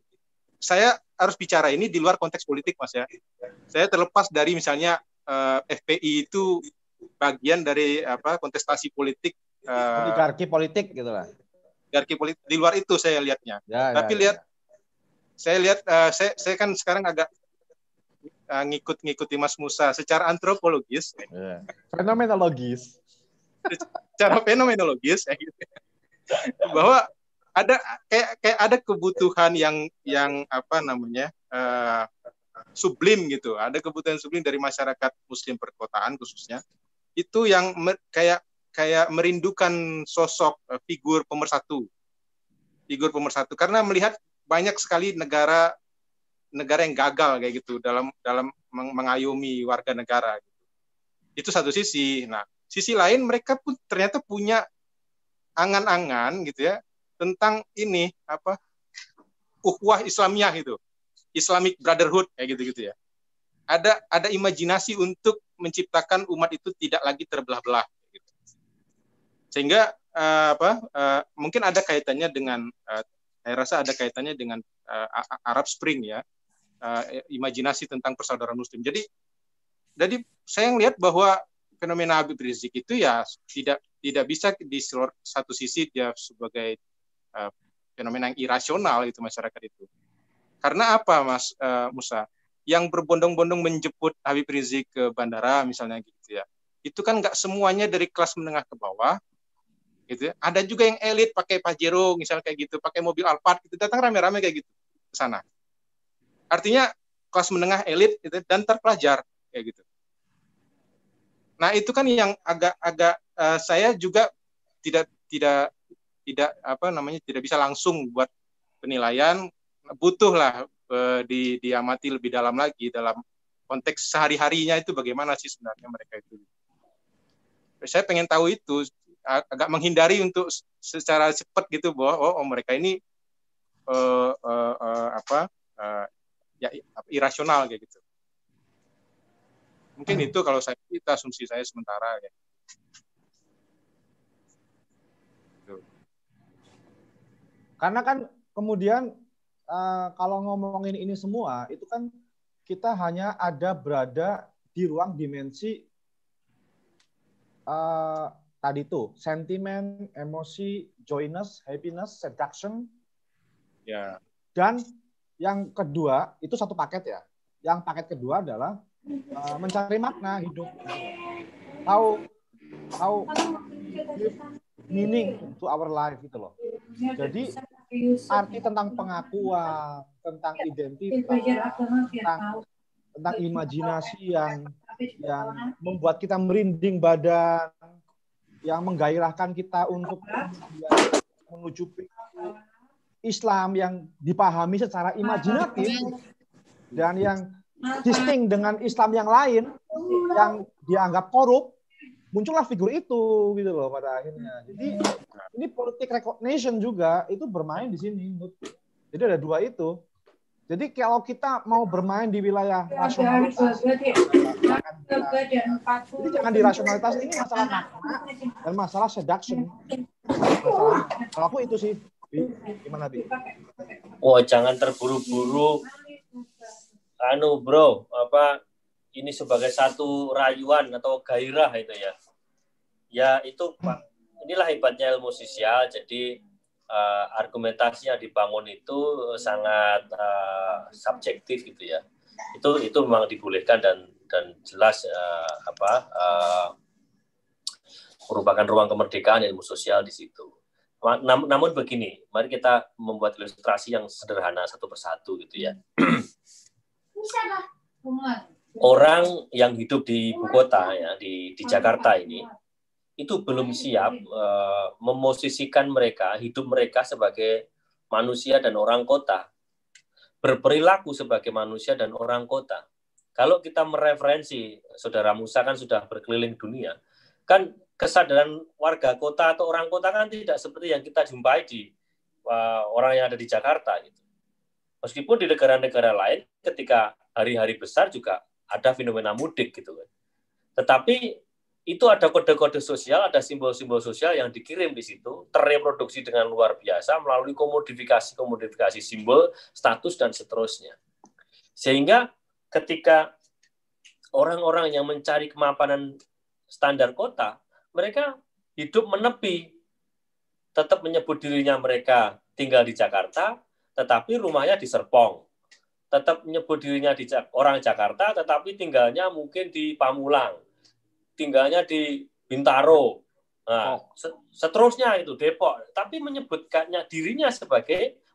Saya harus bicara ini di luar konteks politik, Mas ya. Saya terlepas dari misalnya FPI itu bagian dari kontestasi politik, oligarki politik gitulah. Oligarki politik, di luar itu saya lihatnya. Saya kan sekarang agak ngikuti Mas Musa secara antropologis, fenomenologis, secara fenomenologis, bahwa ada kebutuhan yang sublim gitu. Ada kebutuhan sublim dari masyarakat Muslim perkotaan khususnya. Itu yang kayak merindukan sosok figur pemersatu. Karena melihat banyak sekali negara yang gagal kayak gitu dalam mengayomi warga negara. Itu satu sisi. Nah, sisi lain mereka pun ternyata punya angan-angan gitu ya tentang ini ukhuwah Islamiyah itu, Islamic Brotherhood kayak gitu ya. Ada imajinasi untuk menciptakan umat itu tidak lagi terbelah-belah gitu. Sehingga mungkin ada kaitannya dengan saya rasa ada kaitannya dengan Arab Spring ya, imajinasi tentang persaudaraan Muslim. Jadi saya melihat bahwa fenomena Habib Rizik itu ya tidak bisa di satu sisi dia sebagai fenomena yang irasional itu masyarakat itu. Karena apa, Mas Musa? Yang berbondong-bondong menjemput Habib Rizik ke bandara misalnya gitu ya. Itu kan nggak semuanya dari kelas menengah ke bawah. Gitu ya. Ada juga yang elit pakai Pajero misalnya kayak gitu, pakai mobil Alphard gitu, datang rame-rame kayak gitu ke sana. Artinya kelas menengah elit gitu, dan terpelajar kayak gitu. Nah, itu kan yang agak saya juga tidak bisa langsung buat penilaian, butuhlah diamati lebih dalam lagi dalam konteks sehari-harinya itu bagaimana sih sebenarnya mereka itu. Saya pengen tahu itu, agak menghindari untuk secara cepat gitu bahwa mereka ini irasional kayak gitu. Mungkin itu kalau itu asumsi saya sementara ya. Karena kan kemudian kalau ngomongin ini semua, itu kan kita hanya berada di ruang dimensi tadi tuh, sentimen, emosi, joyness, happiness, seduction. Ya. Dan yang kedua, itu satu paket ya. Yang paket kedua adalah mencari makna hidup. How give meaning to our life gitu loh. Jadi arti tentang pengakuan, tentang identitas, tentang imajinasi yang membuat kita merinding badan, yang menggairahkan kita untuk menuju Islam yang dipahami secara imajinatif dan yang distinct dengan Islam yang lain yang dianggap korup, muncullah figur itu gitu loh pada akhirnya. Jadi ini politik recognition juga itu bermain di sini. Jadi ada dua itu. Jadi kalau kita mau bermain di wilayah rasionalitas, jadi jangan di rasionalitas, ini masalah makna dan masalah seduction. Masalahnya. Kalau aku itu sih, gimana Bi? Oh, jangan terburu-buru. Bro, ini sebagai satu rayuan atau gairah itu ya. Ya itu Pak, inilah hebatnya ilmu sosial. Jadi argumentasi yang dibangun itu sangat subjektif gitu ya. Itu memang dibolehkan dan jelas merupakan ruang kemerdekaan ilmu sosial di situ. Namun begini, mari kita membuat ilustrasi yang sederhana satu persatu gitu ya. Orang yang hidup di ibu kota ya di Jakarta ini itu belum siap memosisikan hidup mereka sebagai manusia dan orang kota, berperilaku sebagai manusia dan orang kota. Kalau kita mereferensi, Saudara Musa kan sudah berkeliling dunia, kan kesadaran warga kota atau orang kota kan tidak seperti yang kita jumpai di orang yang ada di Jakarta gitu. Meskipun di negara-negara lain ketika hari-hari besar juga ada fenomena mudik gitu kan. Tetapi itu ada kode-kode sosial, ada simbol-simbol sosial yang dikirim di situ, terreproduksi dengan luar biasa melalui komodifikasi simbol, status dan seterusnya. Sehingga ketika orang-orang yang mencari kemapanan standar kota, mereka hidup menepi, tetap menyebut dirinya mereka tinggal di Jakarta, tetapi rumahnya di Serpong. Tetap menyebut dirinya orang Jakarta, tetapi tinggalnya mungkin di Pamulang, tinggalnya di Bintaro, seterusnya itu Depok. Tapi menyebutkannya dirinya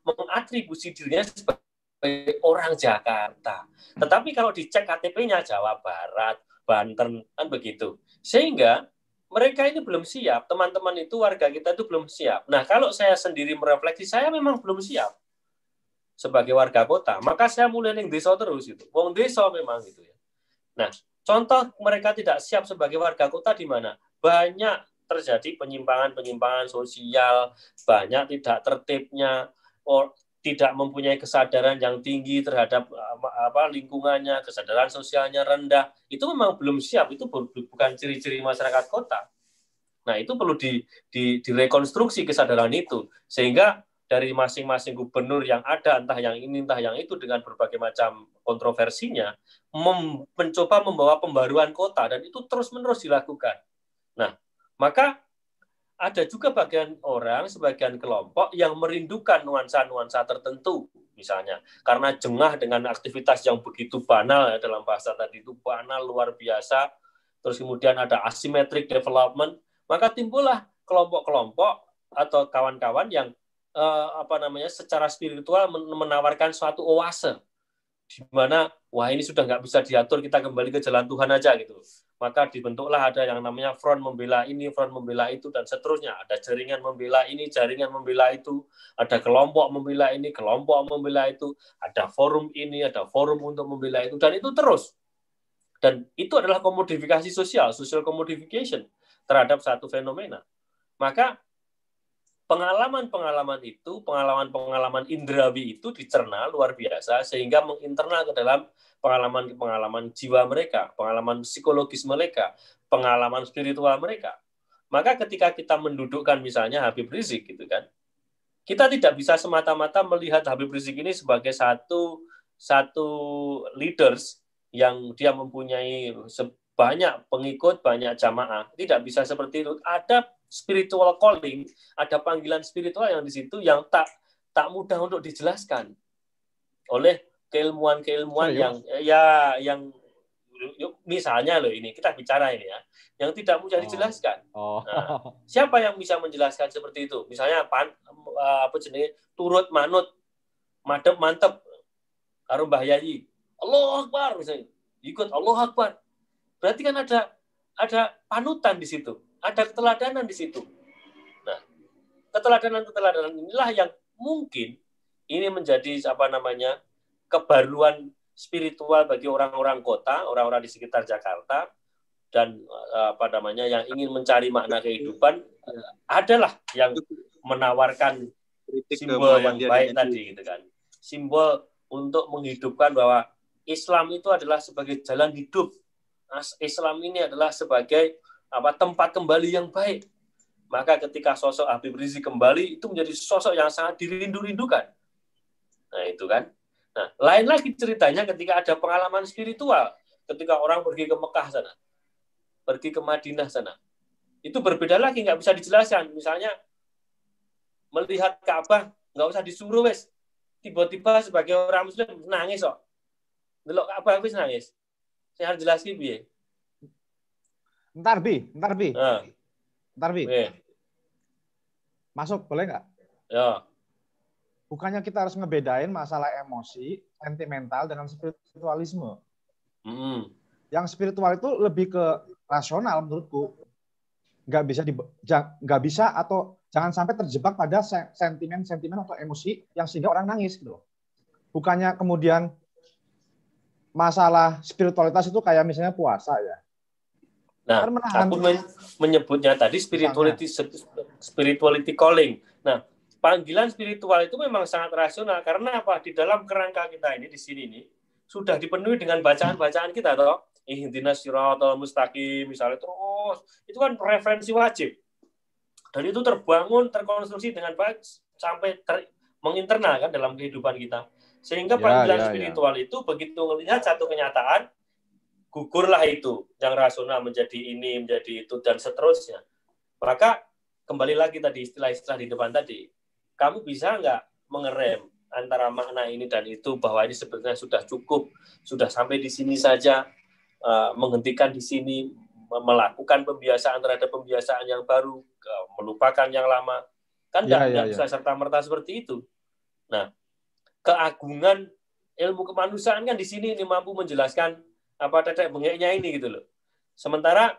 mengatribusi dirinya sebagai orang Jakarta. Tetapi kalau dicek KTP-nya Jawa Barat, Banten, kan begitu. Sehingga mereka ini belum siap, teman-teman itu, warga kita itu belum siap. Nah, kalau saya sendiri merefleksi, saya memang belum siap sebagai warga kota. Maka saya mulai ning desa terus itu. Wong desa memang gitu ya. Nah, contoh mereka tidak siap sebagai warga kota di mana? Banyak terjadi penyimpangan sosial, banyak tidak tertibnya, tidak mempunyai kesadaran yang tinggi terhadap lingkungannya, kesadaran sosialnya rendah. Itu memang belum siap, itu bukan ciri-ciri masyarakat kota. Nah, itu perlu direkonstruksi kesadaran itu, sehingga dari masing-masing gubernur yang ada, entah yang ini, entah yang itu, dengan berbagai macam kontroversinya, mencoba membawa pembaruan kota, dan itu terus-menerus dilakukan. Nah, maka ada juga sebagian kelompok yang merindukan nuansa-nuansa tertentu, misalnya, karena jengah dengan aktivitas yang begitu banal, ya, dalam bahasa tadi itu banal, luar biasa, terus kemudian ada asymmetric development, maka timbullah kelompok-kelompok atau kawan-kawan yang secara spiritual menawarkan suatu oase di mana wah ini sudah nggak bisa diatur, kita kembali ke jalan Tuhan aja gitu. Maka dibentuklah ada yang namanya front membela ini, front membela itu, dan seterusnya. Ada jaringan membela ini, jaringan membela itu, ada kelompok membela ini, kelompok membela itu, ada forum ini, ada forum untuk membela itu, dan itu terus. Dan itu adalah komodifikasi social commodification terhadap satu fenomena. Maka pengalaman-pengalaman indrawi itu dicerna luar biasa sehingga menginternal ke dalam pengalaman jiwa mereka, pengalaman psikologis mereka, pengalaman spiritual mereka. Maka ketika kita mendudukkan misalnya Habib Rizik gitu kan, kita tidak bisa semata-mata melihat Habib Rizik ini sebagai satu leaders yang dia mempunyai banyak pengikut, banyak jamaah. Tidak bisa seperti itu. Ada spiritual calling, ada panggilan spiritual yang di situ yang tak mudah untuk dijelaskan oleh keilmuan yang misalnya loh, ini kita bicara ini ya, yang tidak mudah dijelaskan. Nah, siapa yang bisa menjelaskan seperti itu? Misalnya turut manut, madep mantep, karo Mbah Yayi, Allahu Akbar misalnya, ikut Allahu Akbar. Berarti kan ada panutan di situ. Ada keteladanan di situ. Nah, keteladanan inilah yang mungkin ini menjadi kebaruan spiritual bagi orang-orang kota, orang-orang di sekitar Jakarta, dan yang ingin mencari makna kehidupan, adalah yang menawarkan simbol yang baik tadi gitu kan. Simbol untuk menghidupkan bahwa Islam itu adalah sebagai jalan hidup. Islam ini adalah sebagai tempat kembali yang baik. Maka ketika sosok Habib Rizik kembali, itu menjadi sosok yang sangat dirindu-rindukan. Nah, itu kan. Nah, lain lagi ceritanya ketika ada pengalaman spiritual, ketika orang pergi ke Mekah sana, pergi ke Madinah sana. Itu berbeda lagi, nggak bisa dijelaskan. Misalnya, melihat Ka'bah, nggak usah disuruh, wes. Tiba-tiba sebagai orang Muslim, nangis kok. Delok Ka'bah, wes nangis. Saya harus jelasin, Bi. Ntar Bi. Okay. Masuk, boleh nggak? Ya. Bukannya kita harus ngebedain masalah emosi, sentimental dengan spiritualisme. Yang spiritual itu lebih ke rasional menurutku. Nggak bisa atau jangan sampai terjebak pada sentimen atau emosi yang sehingga orang nangis gitu. Bukannya kemudian masalah spiritualitas itu kayak misalnya puasa ya. Nah, aku menyebutnya tadi spirituality calling. Nah, panggilan spiritual itu memang sangat rasional karena apa? Di dalam kerangka kita ini di sini nih sudah dipenuhi dengan bacaan-bacaan kita toh. Ihdinas siratal mustaqim misalnya terus. Itu kan referensi wajib. Dan itu terkonstruksi dengan baik sampai menginternal kan dalam kehidupan kita. Sehingga panggilan spiritual itu begitu melihat satu kenyataan, gugurlah itu yang rasional menjadi ini, menjadi itu, dan seterusnya. Maka kembali lagi tadi istilah-istilah di depan tadi, kamu bisa nggak mengerem antara makna ini dan itu, bahwa ini sebenarnya sudah cukup, sudah sampai di sini saja, menghentikan di sini, melakukan pembiasaan terhadap pembiasaan yang baru, melupakan yang lama, kan nggak bisa serta-merta seperti itu. Nah, keagungan ilmu kemanusiaan kan di sini ini mampu menjelaskan tetek bengeknya ini gitu loh. Sementara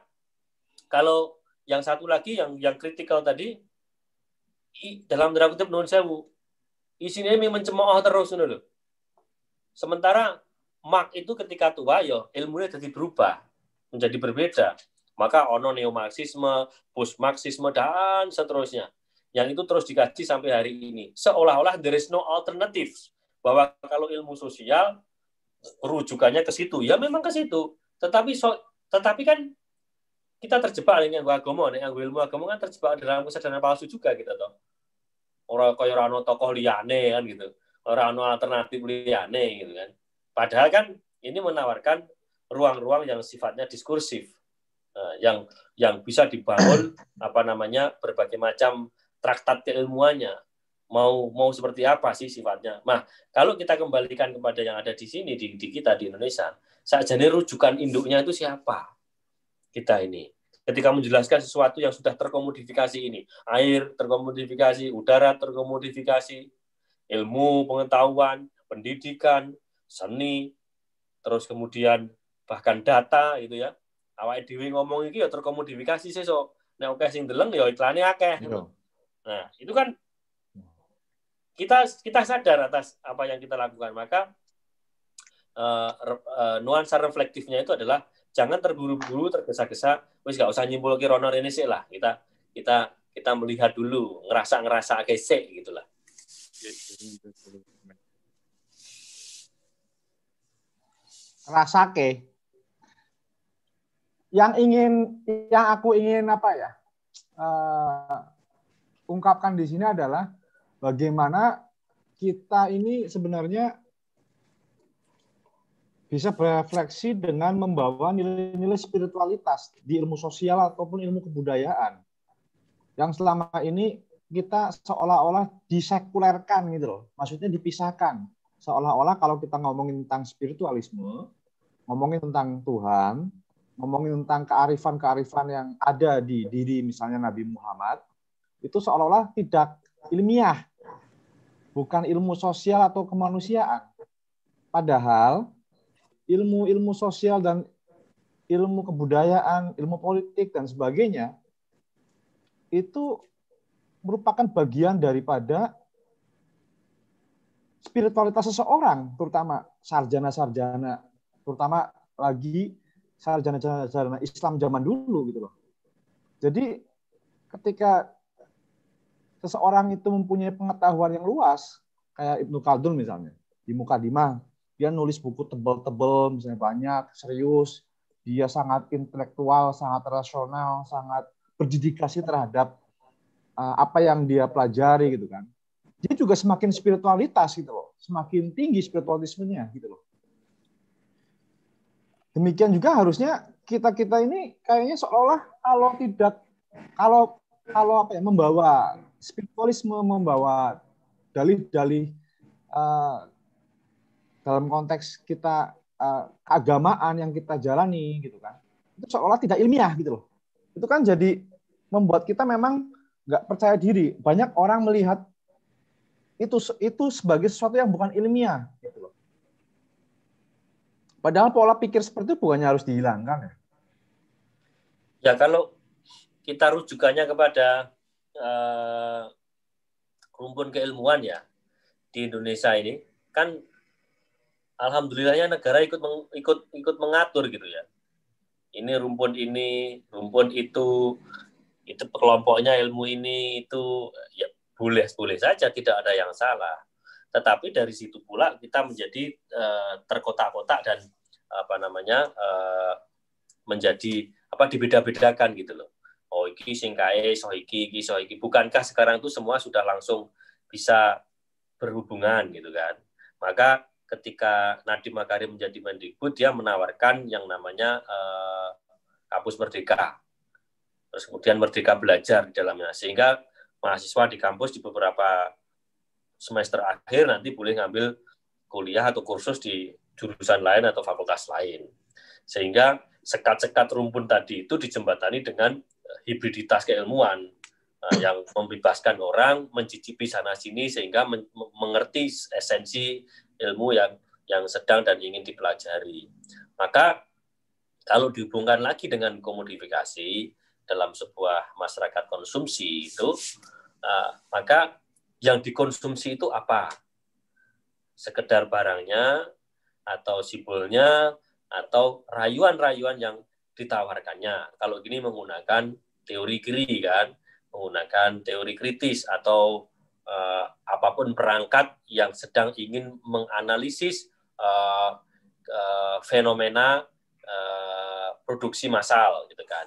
kalau yang satu lagi yang kritikal tadi dalam tanda kutip nuwun sewu, isinya mencemooh terus loh. Sementara Marx itu ketika tua ya ilmunya jadi berubah, menjadi berbeda. Maka ono neo-marxisme, post-marxisme dan seterusnya. Yang itu terus dikaji sampai hari ini. Seolah-olah there is no alternative. Bahwa kalau ilmu sosial rujukannya ke situ, ya memang ke situ. Tetapi kan kita terjebak dengan agama, ilmu agama kan terjebak dalam kesadaran palsu juga gitu toh. Orang kaya ono tokoh liyane kan gitu. Orang ono alternatif liyane gitu kan. Padahal kan ini menawarkan ruang-ruang yang sifatnya diskursif. Yang bisa dibangun berbagai macam traktat keilmuannya. Mau seperti apa sih sifatnya? Nah, kalau kita kembalikan kepada yang ada di sini di kita di Indonesia, sakjane rujukan induknya itu siapa? Kita ini. Ketika menjelaskan sesuatu yang sudah terkomodifikasi ini, air terkomodifikasi, udara terkomodifikasi, ilmu, pengetahuan, pendidikan, seni, terus kemudian bahkan data gitu ya. Awake dhewe ngomong iki ya terkomodifikasi sesuk. Nek akeh sing deleng ya iklane akeh. Nah, itu kan kita sadar atas apa yang kita lakukan, maka nuansa reflektifnya itu adalah jangan terburu-buru, tergesa-gesa, wis gak usah nyimpul ke rono rene sik lah. Kita melihat dulu, ngerasa sik gitulah. Rasake. Yang aku ingin ungkapkan di sini adalah bagaimana kita ini sebenarnya bisa berefleksi dengan membawa nilai-nilai spiritualitas di ilmu sosial ataupun ilmu kebudayaan. Yang selama ini kita seolah-olah disekulerkan gitu loh. Maksudnya dipisahkan. Seolah-olah kalau kita ngomongin tentang spiritualisme, ngomongin tentang Tuhan, ngomongin tentang kearifan-kearifan yang ada di diri misalnya Nabi Muhammad, itu seolah-olah tidak ilmiah, bukan ilmu sosial atau kemanusiaan. Padahal ilmu-ilmu sosial dan ilmu kebudayaan, ilmu politik dan sebagainya itu merupakan bagian daripada spiritualitas seseorang, terutama sarjana-sarjana, terutama lagi sarjana Islam zaman dulu gitu loh. Jadi ketika seseorang itu mempunyai pengetahuan yang luas, kayak Ibnu Khaldun misalnya, di Mukadimah, dia nulis buku tebal-tebal, misalnya banyak, serius, dia sangat intelektual, sangat rasional, sangat berdedikasi terhadap apa yang dia pelajari gitu kan. Dia juga semakin spiritualitas gitu loh, semakin tinggi spiritualismenya gitu loh. Demikian juga harusnya kita ini kayaknya seolah kalau apa ya, membawa spiritualisme, membawa dalih-dalih dalam konteks kita keagamaan yang kita jalani gitu kan, itu seolah tidak ilmiah gitu loh. Itu kan jadi membuat kita memang nggak percaya diri. Banyak orang melihat itu sebagai sesuatu yang bukan ilmiah gitu loh. Padahal pola pikir seperti itu bukannya harus dihilangkan ya. Ya kalau kita rujukannya kepada rumpun keilmuan ya di Indonesia ini kan alhamdulillahnya negara ikut mengatur gitu ya. Ini rumpun itu kelompoknya ilmu ini itu ya boleh saja, tidak ada yang salah. Tetapi dari situ pula kita menjadi terkotak-kotak dan menjadi dibeda-bedakan gitu loh. Oh iki sing kae so iki so iki. Bukankah sekarang itu semua sudah langsung bisa berhubungan gitu kan. Maka ketika Nadiem Makarim menjadi Mendikbud, dia menawarkan yang namanya kampus merdeka. Terus kemudian merdeka belajar di dalamnya. Sehingga mahasiswa di kampus di beberapa semester akhir nanti boleh ngambil kuliah atau kursus di jurusan lain atau fakultas lain. Sehingga sekat-sekat rumpun tadi itu dijembatani dengan hibriditas keilmuan yang membebaskan orang mencicipi sana-sini sehingga mengerti esensi ilmu yang sedang dan ingin dipelajari. Maka kalau dihubungkan lagi dengan komodifikasi dalam sebuah masyarakat konsumsi itu, maka yang dikonsumsi itu apa? Sekedar barangnya, atau simbolnya, atau rayuan-rayuan yang ditawarkannya. Kalau gini menggunakan teori kiri kan, menggunakan teori kritis atau apapun perangkat yang sedang ingin menganalisis fenomena produksi massal gitu kan.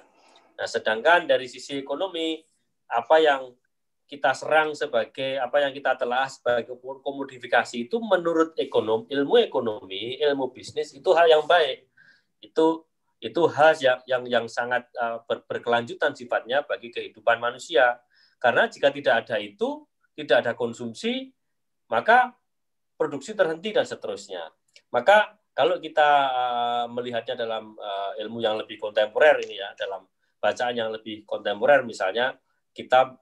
Nah, sedangkan dari sisi ekonomi, apa yang kita serang sebagai, apa yang kita telah sebagai komodifikasi itu menurut ilmu ekonomi, ilmu bisnis itu hal yang baik. Itu hal yang sangat berkelanjutan sifatnya bagi kehidupan manusia. Karena jika tidak ada itu, tidak ada konsumsi, maka produksi terhenti dan seterusnya. Maka kalau kita melihatnya dalam ilmu yang lebih kontemporer ini ya, dalam bacaan yang lebih kontemporer, misalnya kita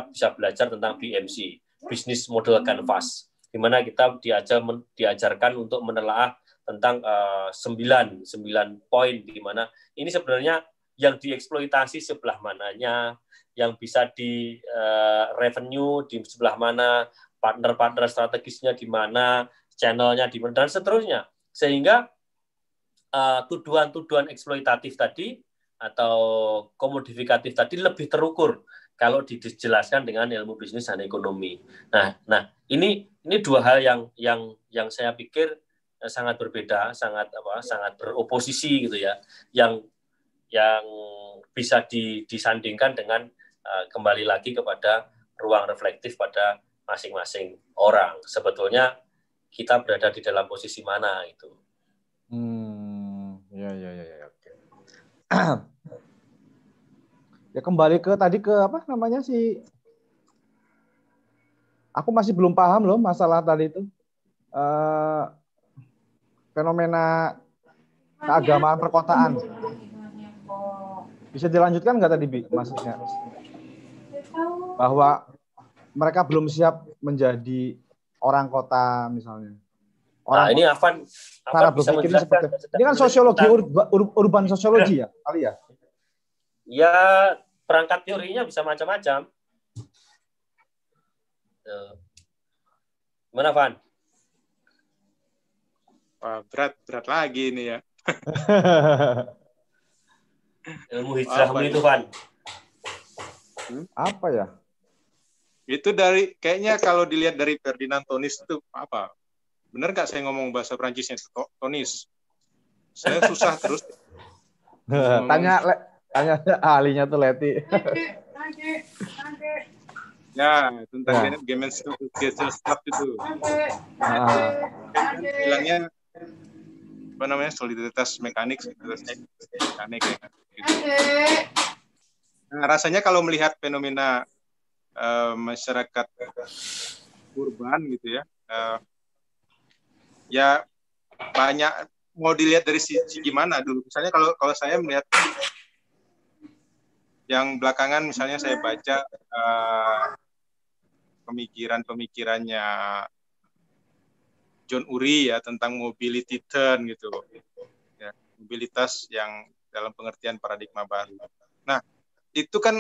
bisa belajar tentang BMC, Business Model Canvas, di mana kita diajarkan untuk menelaah tentang 9 poin, di mana ini sebenarnya yang dieksploitasi sebelah mananya, yang bisa di revenue di sebelah mana, partner-partner strategisnya di mana, channelnya di mana, dan seterusnya. Sehingga tuduhan-tuduhan eksploitatif tadi atau komodifikatif tadi lebih terukur kalau dijelaskan dengan ilmu bisnis dan ekonomi. Nah, ini dua hal yang saya pikir sangat berbeda, sangat beroposisi gitu ya, yang bisa disandingkan dengan kembali lagi kepada ruang reflektif pada masing-masing orang. Sebetulnya kita berada di dalam posisi mana itu. Ya. Oke. Ya kembali ke tadi ke apa namanya sih? Aku masih belum paham loh masalah tadi itu. Fenomena keagamaan perkotaan. Bisa dilanjutkan nggak tadi, Bi, maksudnya? Bahwa mereka belum siap menjadi orang kota misalnya. Ini Afan bisa menjelaskan. Ini kan sosiologi, urban sosiologi ya, kali ya? Ya, perangkat teorinya bisa macam-macam. Gimana, Van? Wah, berat lagi ini ya. Ilmu hijrahmu itu, Van. Apa ya? Itu dari kayaknya kalau dilihat dari Ferdinand Tonis itu apa? Benar nggak saya ngomong bahasa Prancisnya itu Tonis? Saya susah terus. Tanya ahlinya tuh Leti. Ya, tentang Gesellschaft itu. Bilangnya apa namanya, soliditas mekanik, mekanik ya. Gitu. Nah, rasanya kalau melihat fenomena masyarakat urban gitu ya, ya banyak mau dilihat dari sisi gimana dulu. Misalnya kalau saya melihat yang belakangan, misalnya saya baca pemikirannya John Ury ya tentang mobility turn gitu, ya, mobilitas yang dalam pengertian paradigma baru. Nah, itu kan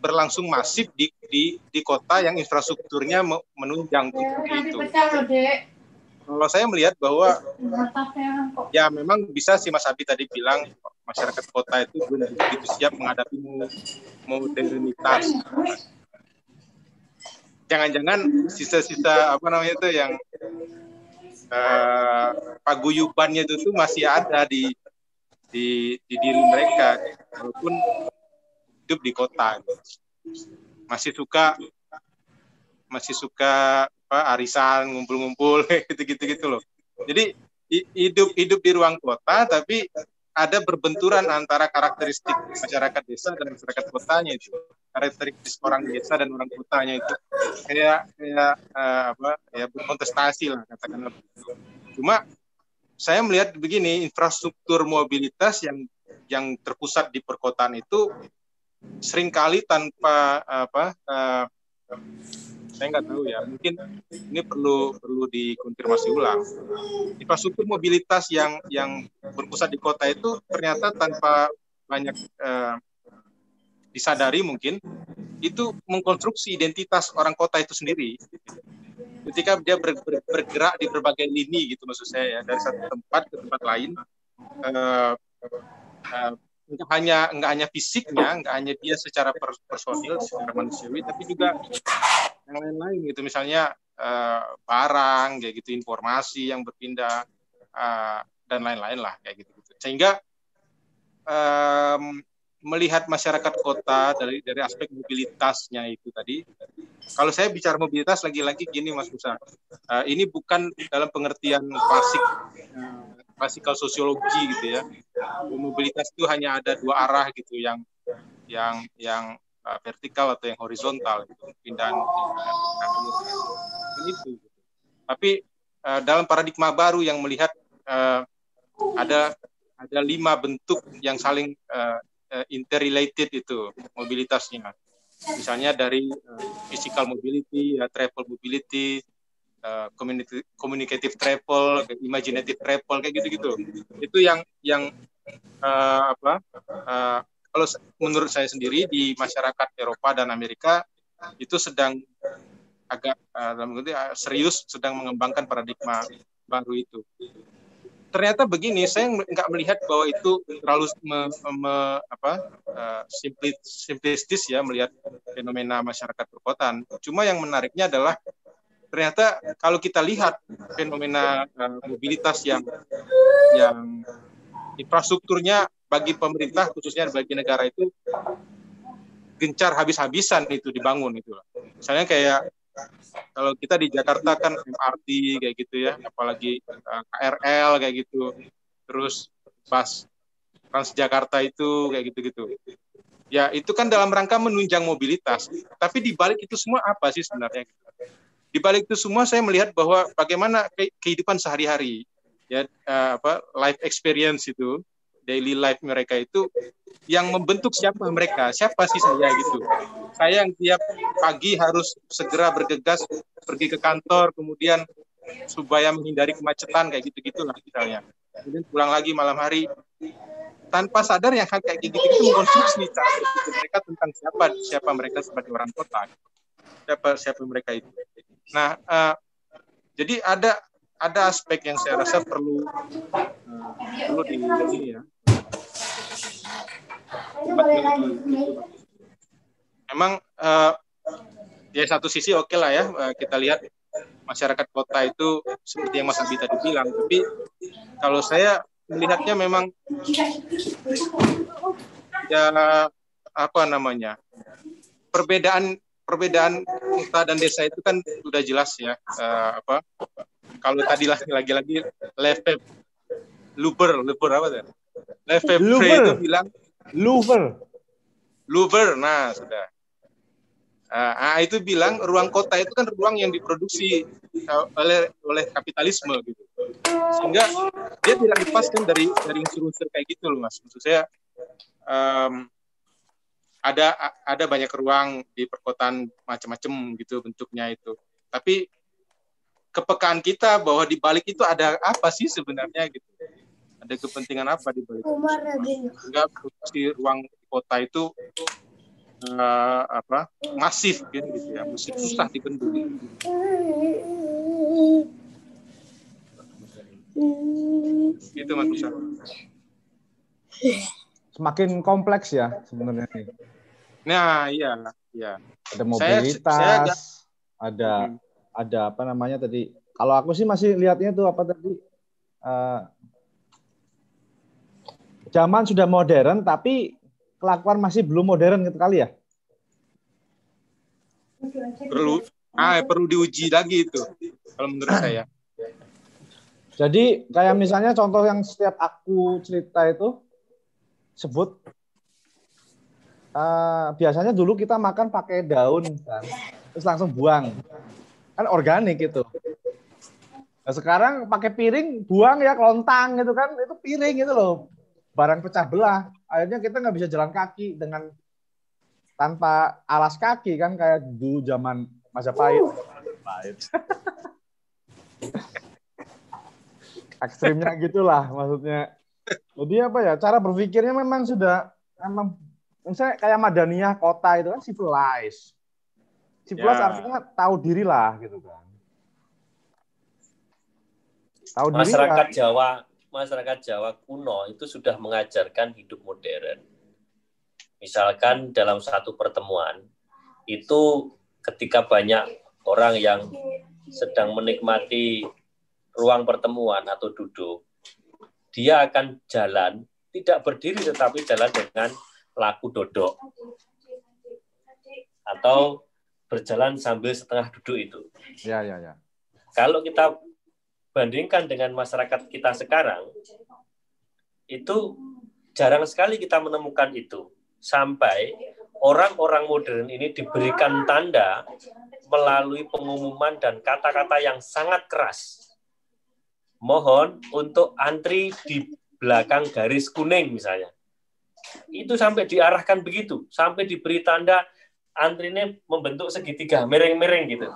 berlangsung masif di kota yang infrastrukturnya menunjang itu. Kalau saya melihat bahwa ya memang bisa sih Mas Abi tadi bilang masyarakat kota itu belum begitu siap menghadapi modernitas. Jangan-jangan sisa-sisa apa namanya itu yang paguyubannya itu masih ada di diri mereka, walaupun hidup di kota, masih suka arisan, ngumpul-ngumpul gitu loh. Jadi hidup di ruang kota, tapi ada berbenturan antara karakteristik masyarakat desa dan masyarakat kotanya itu. Karakteristik orang desa dan orang kotanya itu kayak berkontestasi lah katakanlah. Cuma saya melihat begini, infrastruktur mobilitas yang terpusat di perkotaan itu seringkali tanpa saya nggak tahu ya, mungkin ini perlu dikonfirmasi ulang. Infrastruktur mobilitas yang berpusat di kota itu ternyata tanpa banyak disadari mungkin itu mengkonstruksi identitas orang kota itu sendiri. Ketika dia bergerak di berbagai lini gitu, maksud saya ya, dari satu tempat ke tempat lain, nggak hanya fisiknya, nggak hanya dia secara personil, secara manusiawi, tapi juga yang lain-lain gitu, misalnya barang kayak gitu, informasi yang berpindah dan lain-lain lah kayak gitu. Sehingga melihat masyarakat kota dari aspek mobilitasnya itu tadi, kalau saya bicara mobilitas lagi-lagi gini Mas Musa, ini bukan dalam pengertian klasikal sosiologi gitu ya. Mobilitas itu hanya ada dua arah gitu, yang vertikal atau yang horizontal, gitu. Pindahan itu. Tapi dalam paradigma baru yang melihat ada 5 bentuk yang saling interrelated itu mobilitasnya. Misalnya dari physical mobility, travel mobility, communicative travel, imaginative travel, kayak gitu-gitu. Itu yang kalau menurut saya sendiri di masyarakat Eropa dan Amerika itu sedang agak serius sedang mengembangkan paradigma baru itu. Ternyata begini, saya nggak melihat bahwa itu terlalu simplistis ya melihat fenomena masyarakat perkotaan. Cuma yang menariknya adalah ternyata kalau kita lihat fenomena mobilitas yang infrastrukturnya bagi pemerintah khususnya bagi negara itu gencar habis-habisan itu dibangun itu. Misalnya kayak kalau kita di Jakarta kan MRT kayak gitu ya, apalagi KRL kayak gitu, terus bus Transjakarta itu kayak gitu-gitu. Ya itu kan dalam rangka menunjang mobilitas. Tapi di balik itu semua apa sih sebenarnya? Di balik itu semua saya melihat bahwa bagaimana kehidupan sehari-hari, ya life experience itu, daily life mereka itu yang membentuk siapa mereka, siapa sih saya gitu. Saya yang tiap pagi harus segera bergegas pergi ke kantor, kemudian supaya menghindari kemacetan kayak gitu-gitulah misalnya. Kemudian pulang lagi malam hari, tanpa sadar yang kayak gitu-gitu mengkonstruksi cara berpikir mereka tentang siapa mereka sebagai orang kota, siapa mereka itu. Nah, jadi ada aspek yang saya rasa perlu perlu di ini ya. Memang ya satu sisi oke lah ya, kita lihat masyarakat kota itu seperti yang Mas Abi tadi bilang, tapi kalau saya melihatnya memang ya apa namanya, perbedaan kota dan desa itu kan sudah jelas ya. Kalau tadi lagi-lagi Lefebvre apa tuh? Lefebvre itu bilang Louvre, nah sudah. Itu bilang ruang kota itu kan ruang yang diproduksi oleh kapitalisme gitu. Sehingga dia tidak lepaskan dari unsur-unsur kayak gitu loh Mas. Maksud saya ada banyak ruang di perkotaan macam-macam gitu bentuknya itu. Tapi kepekaan kita bahwa di balik itu ada apa sih sebenarnya gitu. Ada kepentingan apa di balik? Sehingga produksi ruang kota itu masif gitu ya, masih susah dibendung. Gitu Mas Musa. Semakin kompleks ya sebenarnya nih. Nah, iya. Ada mobilitas, ada apa namanya tadi? Kalau aku sih masih lihatnya tuh apa tadi? Zaman sudah modern tapi kelakuan masih belum modern gitu kali ya? Perlu diuji lagi itu kalau menurut saya. Jadi kayak misalnya contoh yang setiap aku cerita itu sebut biasanya dulu kita makan pakai daun kan, terus langsung buang, kan organik gitu. Nah, sekarang pakai piring buang ya kelontang gitu kan, itu piring gitu loh, barang pecah belah. Akhirnya kita nggak bisa jalan kaki tanpa alas kaki kan kayak dulu zaman Majapahit. Ekstrimnya gitulah maksudnya. Jadi apa ya, cara berpikirnya memang misalnya kayak Madaniyah kota itu kan civilized. Civilized artinya tahu diri lah gitu kan. Tahu diri masyarakat Jawa kuno itu sudah mengajarkan hidup modern. Misalkan dalam satu pertemuan itu ketika banyak orang yang sedang menikmati ruang pertemuan atau duduk, dia akan jalan tidak berdiri tetapi jalan dengan laku dodok atau berjalan sambil setengah duduk itu. Ya. Kalau kita bandingkan dengan masyarakat kita sekarang, itu jarang sekali kita menemukan itu. Sampai orang-orang modern ini diberikan tanda melalui pengumuman dan kata-kata yang sangat keras. Mohon untuk antri di belakang garis kuning misalnya. Itu sampai diarahkan begitu, sampai diberi tanda antrinya membentuk segitiga, miring-miring gitu.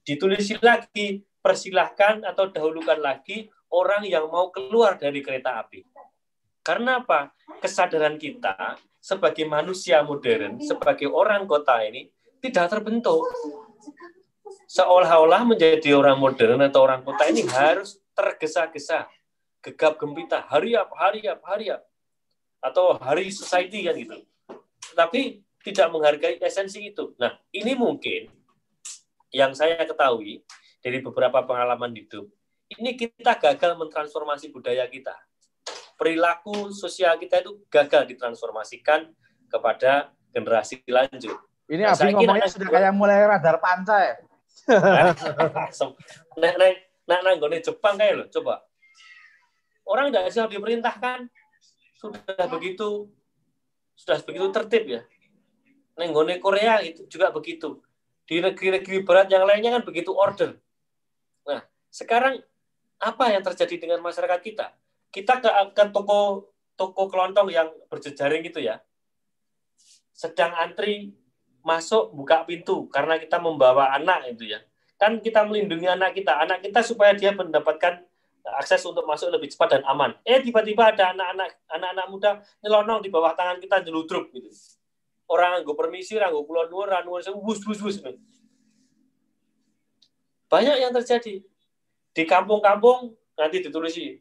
Ditulis lagi, persilahkan atau dahulukan lagi orang yang mau keluar dari kereta api. Karena apa? Kesadaran kita sebagai manusia modern, sebagai orang kota ini tidak terbentuk. Seolah-olah menjadi orang modern atau orang kota ini harus tergesa-gesa, gegap gempita, hurry up, atau hari society kan gitu. Tapi tidak menghargai esensi itu. Nah, ini mungkin yang saya ketahui dari beberapa pengalaman hidup, ini kita gagal mentransformasi budaya kita. Perilaku sosial kita itu gagal ditransformasikan kepada generasi lanjut. Ini Abi ngomongnya sudah kayak mulai radar panca ya. Nanggone Jepang kayak loh, coba. Orang tidak bisa diperintahkan, sudah begitu tertib ya. Nanggone Korea itu juga begitu. Di negeri-negeri barat yang lainnya kan begitu order. Nah, sekarang apa yang terjadi dengan masyarakat kita? Kita ke toko kelontong yang berjejaring gitu ya. Sedang antri masuk buka pintu karena kita membawa anak itu ya. Kan kita melindungi anak kita supaya dia mendapatkan akses untuk masuk lebih cepat dan aman. Tiba-tiba ada anak-anak muda nyelonong di bawah tangan kita nyeludrup gitu. Orang nggo permisi, orang nggo kula nuwun, wus. Banyak yang terjadi. Di kampung-kampung nanti ditulisi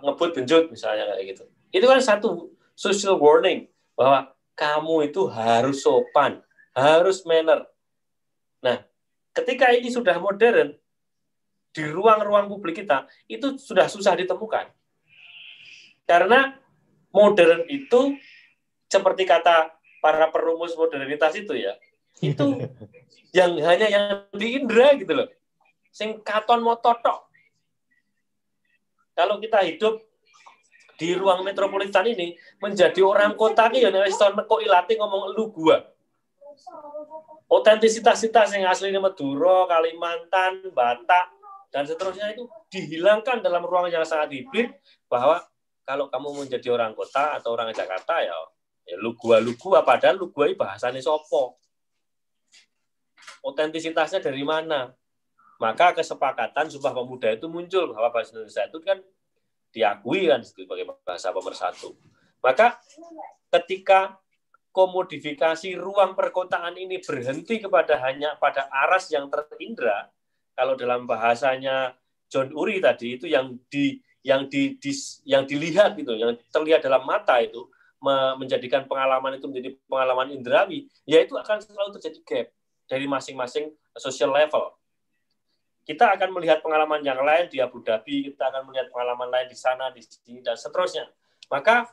ngebut benjut misalnya kayak gitu. Itu kan satu social warning bahwa kamu itu harus sopan, harus manner. Nah, ketika ini sudah modern di ruang-ruang publik kita, itu sudah susah ditemukan. Karena modern itu seperti kata para perumus modernitas itu ya, itu yang hanya yang di indera gitu loh. Sing katon mototok. Kalau kita hidup di ruang metropolitan ini menjadi orang kota ki ya nek wis neko ilate ngomong lu gua. Otentisitas yang aslinya Madura, Kalimantan, Batak dan seterusnya itu dihilangkan dalam ruang yang sangat hibrid bahwa kalau kamu menjadi orang kota atau orang Jakarta ya lu gua padahal lu gua bahasane sopo. Otentisitasnya dari mana? Maka kesepakatan Sumpah Pemuda itu muncul bahwa bahasa Indonesia itu kan diakui kan sebagai bahasa pemersatu. Maka ketika komodifikasi ruang perkotaan ini berhenti kepada hanya pada aras yang terindra, kalau dalam bahasanya John Ury tadi itu yang dilihat gitu, yang terlihat dalam mata itu menjadikan pengalaman itu menjadi pengalaman indrawi, yaitu akan selalu terjadi gap dari masing-masing social level. Kita akan melihat pengalaman yang lain di Abu Dhabi, kita akan melihat pengalaman lain di sana, di sini, dan seterusnya. Maka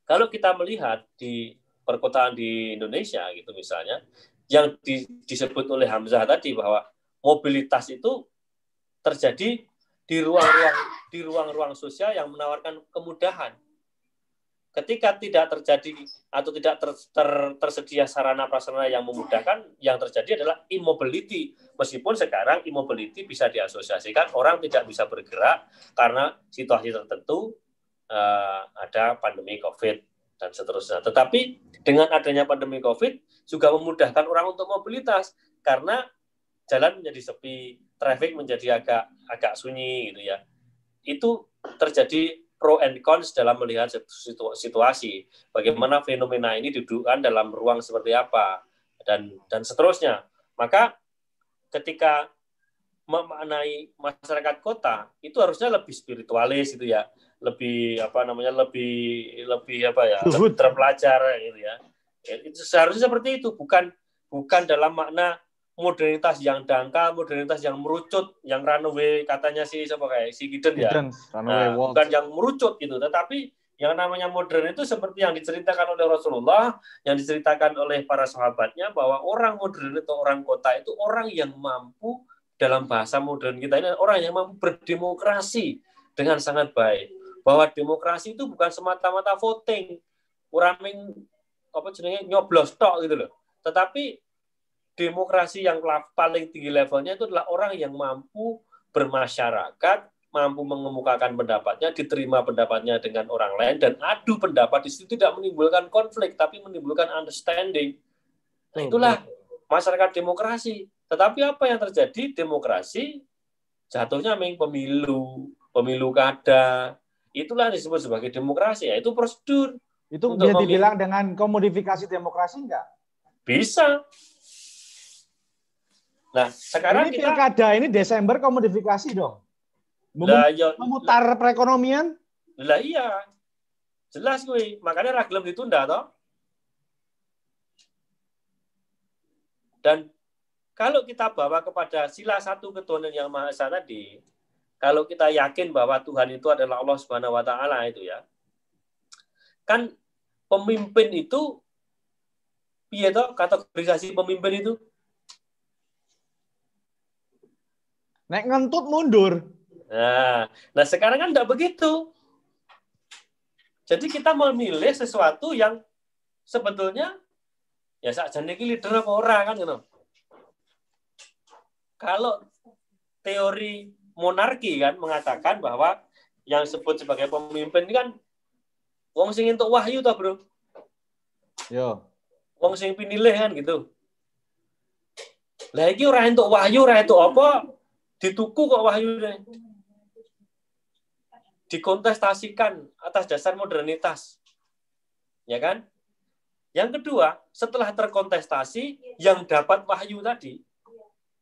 kalau kita melihat di perkotaan di Indonesia gitu misalnya, yang disebut oleh Hamzah tadi bahwa mobilitas itu terjadi di ruang-ruang sosial yang menawarkan kemudahan. Ketika tidak terjadi atau tidak tersedia sarana prasarana yang memudahkan, yang terjadi adalah immobility. Meskipun sekarang immobility bisa diasosiasikan orang tidak bisa bergerak karena situasi tertentu, ada pandemi COVID dan seterusnya. Tetapi dengan adanya pandemi COVID juga memudahkan orang untuk mobilitas karena jalan menjadi sepi, traffic menjadi agak sunyi gitu ya. Itu terjadi pro and cons dalam melihat situasi. Bagaimana fenomena ini didudukkan dalam ruang seperti apa dan seterusnya. Maka ketika memaknai masyarakat kota itu harusnya lebih spiritualis gitu ya, lebih lebih terpelajar gitu ya. Itu seharusnya seperti itu, bukan dalam makna modernitas yang dangkal, modernitas yang merucut, yang runaway katanya si Giden ya. Bukan yang merucut gitu, tetapi yang namanya modern itu seperti yang diceritakan oleh Rasulullah, yang diceritakan oleh para sahabatnya bahwa orang modern atau orang kota itu orang yang mampu, dalam bahasa modern kita ini, orang yang mampu berdemokrasi dengan sangat baik. Bahwa demokrasi itu bukan semata-mata voting, orang nyoblos tok gitu loh. Tetapi demokrasi yang paling tinggi levelnya itu adalah orang yang mampu bermasyarakat, mampu mengemukakan pendapatnya, diterima pendapatnya dengan orang lain, dan adu pendapat di situ tidak menimbulkan konflik, tapi menimbulkan understanding. Nah, itulah masyarakat demokrasi. Tetapi apa yang terjadi? Demokrasi jatuhnya pemilu kada. Itulah disebut sebagai demokrasi. Ya, itu prosedur. Itu bisa dibilang dengan komodifikasi demokrasi enggak? Bisa. Nah, sekarang ini pilkada ini Desember komodifikasi dong. Memutar perekonomian. Lah iya. Jelas gue, makanya ragilem ditunda toh. Dan kalau kita bawa kepada sila satu ketuhanan yang Maha Esa tadi, kalau kita yakin bahwa Tuhan itu adalah Allah Subhanahu wa taala itu ya. Kan pemimpin itu piye toh kategorisasi pemimpin itu? Nek ngentut mundur. Nah sekarang kan tidak begitu. Jadi kita memilih sesuatu yang sebetulnya ya sakjane iki leader apa ora kan gitu. Kalau teori monarki kan mengatakan bahwa yang disebut sebagai pemimpin ini kan wong sing entuk wahyu toh, Bro. Yo. Wong sing pinilih kan gitu. Lah iki ora entuk wahyu, ora entuk apa? Dituku kok wahyune. Dikontestasikan atas dasar modernitas. Ya kan? Yang kedua, setelah terkontestasi yang dapat wahyu tadi,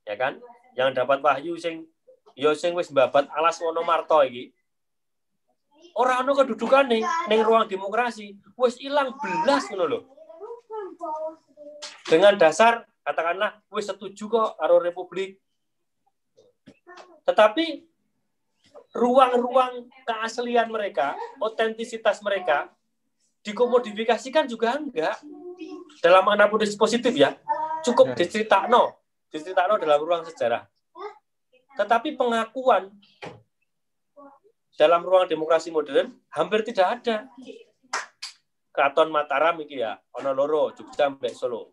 ya kan? Yang dapat wahyu sing wis babat alas Wonomarto iki. ora ono kedudukane ning ruang demokrasi, wis ilang belas ngono lho. Dengan dasar katakanlah wis setuju kok karo republik. Tetapi ruang-ruang keaslian mereka, otentisitas mereka dikomodifikasikan juga enggak. Dalam makna positif ya. Cukup diceritakno dalam ruang sejarah. Tetapi pengakuan dalam ruang demokrasi modern hampir tidak ada. Kraton Mataram iki ya, ono loro, Jogja mbek Solo.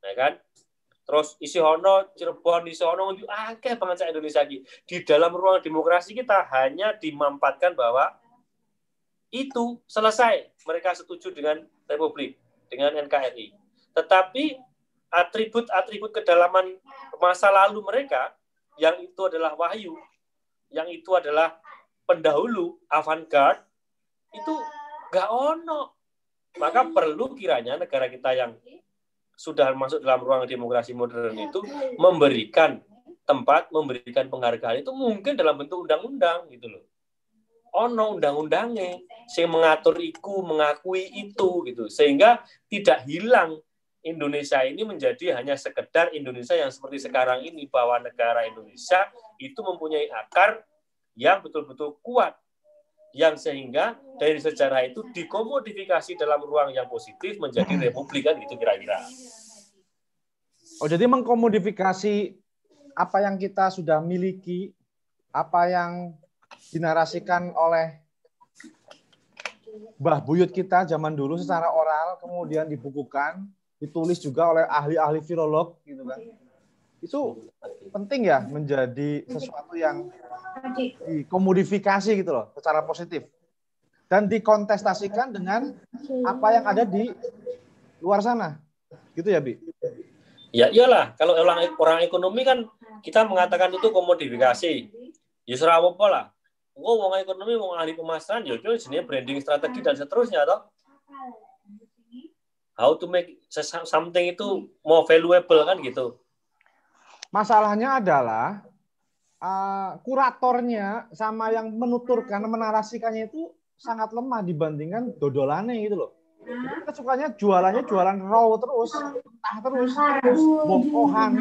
Ya kan? Terus isi ono Cirebon, isi ono akeh bangsa Indonesia iki. Di dalam ruang demokrasi kita hanya dimampatkan bahwa itu selesai. Mereka setuju dengan Republik, dengan NKRI. Tetapi atribut-atribut kedalaman masa lalu mereka, yang itu adalah wahyu, yang itu adalah pendahulu, avant-garde, itu nggak ono. Maka perlu kiranya negara kita yang sudah masuk dalam ruang demokrasi modern itu memberikan tempat, memberikan penghargaan itu mungkin dalam bentuk undang-undang gitu loh. Ono undang-undangnya yang mengatur iku, mengakui itu gitu. Sehingga tidak hilang Indonesia ini menjadi hanya sekedar Indonesia yang seperti sekarang ini, bahwa negara Indonesia itu mempunyai akar yang betul-betul kuat, yang sehingga dari sejarah itu dikomodifikasi dalam ruang yang positif menjadi republik kan gitu kira-kira. Oh, jadi mengkomodifikasi apa yang kita sudah miliki, apa yang dinarasikan oleh Mbah Buyut kita zaman dulu secara oral, kemudian dibukukan, ditulis juga oleh ahli-ahli filolog gitu kan. Itu penting ya menjadi sesuatu yang dikomodifikasi gitu loh secara positif dan dikontestasikan dengan apa yang ada di luar sana gitu ya Bi? Ya iyalah, kalau orang ekonomi kan kita mengatakan itu komodifikasi ya serah apa lah. Wong ekonomi, wong ahli pemasaran ya itu jenis branding strategi dan seterusnya toh. How to make something itu more valuable kan gitu. Masalahnya adalah kuratornya sama yang menuturkan, menarasikannya itu sangat lemah dibandingkan dodolannya gitu loh. Jadi kita sukanya jualannya jualan raw terus, mentah terus bongkohan.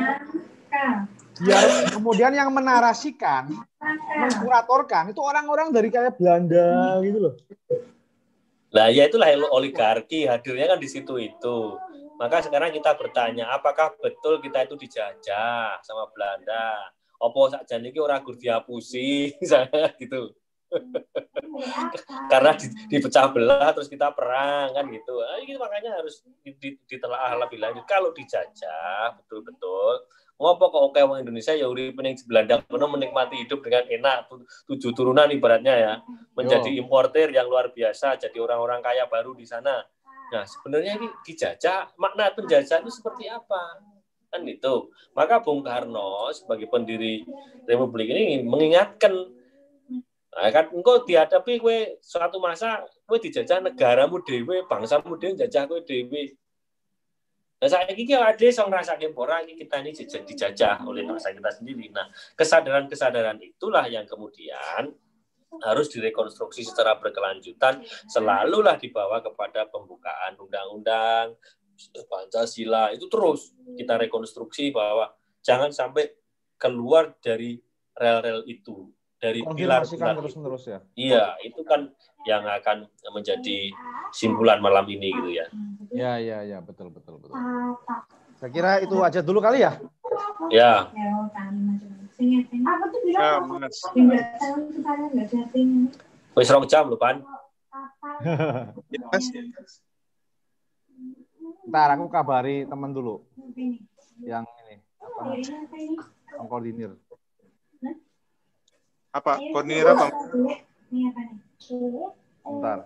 Biar kemudian yang menarasikan, mengkuratorkan itu orang-orang dari kayak Belanda gitu loh. Nah, ya itulah oligarki hadirnya kan di situ itu. Maka sekarang kita bertanya, apakah betul kita itu dijajah sama Belanda? Opo sakjane iki ora gur diapusi gitu. Karena dipecah belah terus kita perang kan gitu. Ini makanya harus ditelaah lebih lanjut. Kalau dijajah betul-betul, ngopo kok oke wong Indonesia ya urip ning Belanda kono menikmati hidup dengan enak, 7 turunan ibaratnya ya, menjadi importer yang luar biasa, jadi orang-orang kaya baru di sana. Nah, sebenarnya ini dijajah, makna penjajah itu seperti apa? Kan itu. Maka Bung Karno sebagai pendiri Republik ini mengingatkan, nah, kan engko dihadapi kowe suatu masa kowe dijajah negaramu dhewe, bangsamu dhewe jajah kowe dhewe. Nah, saiki iki ada sing ngrasake ora iki kita ini dijajah oleh bangsa kita sendiri. Nah, kesadaran-kesadaran itulah yang kemudian harus direkonstruksi secara berkelanjutan, selalulah dibawa kepada pembukaan undang-undang Pancasila. Itu terus kita rekonstruksi bahwa jangan sampai keluar dari rel-rel itu, dari pilar-pilar terus-menerus ya. Iya, itu kan yang akan menjadi simpulan malam ini gitu ya. Ya, betul. Saya kira itu aja dulu kali ya. Ya. Wis 2 jam lho, Pan. Ntar aku kabari teman dulu. Yang ini apa? Koordinir. Apa? Koordinir apa? Bentar.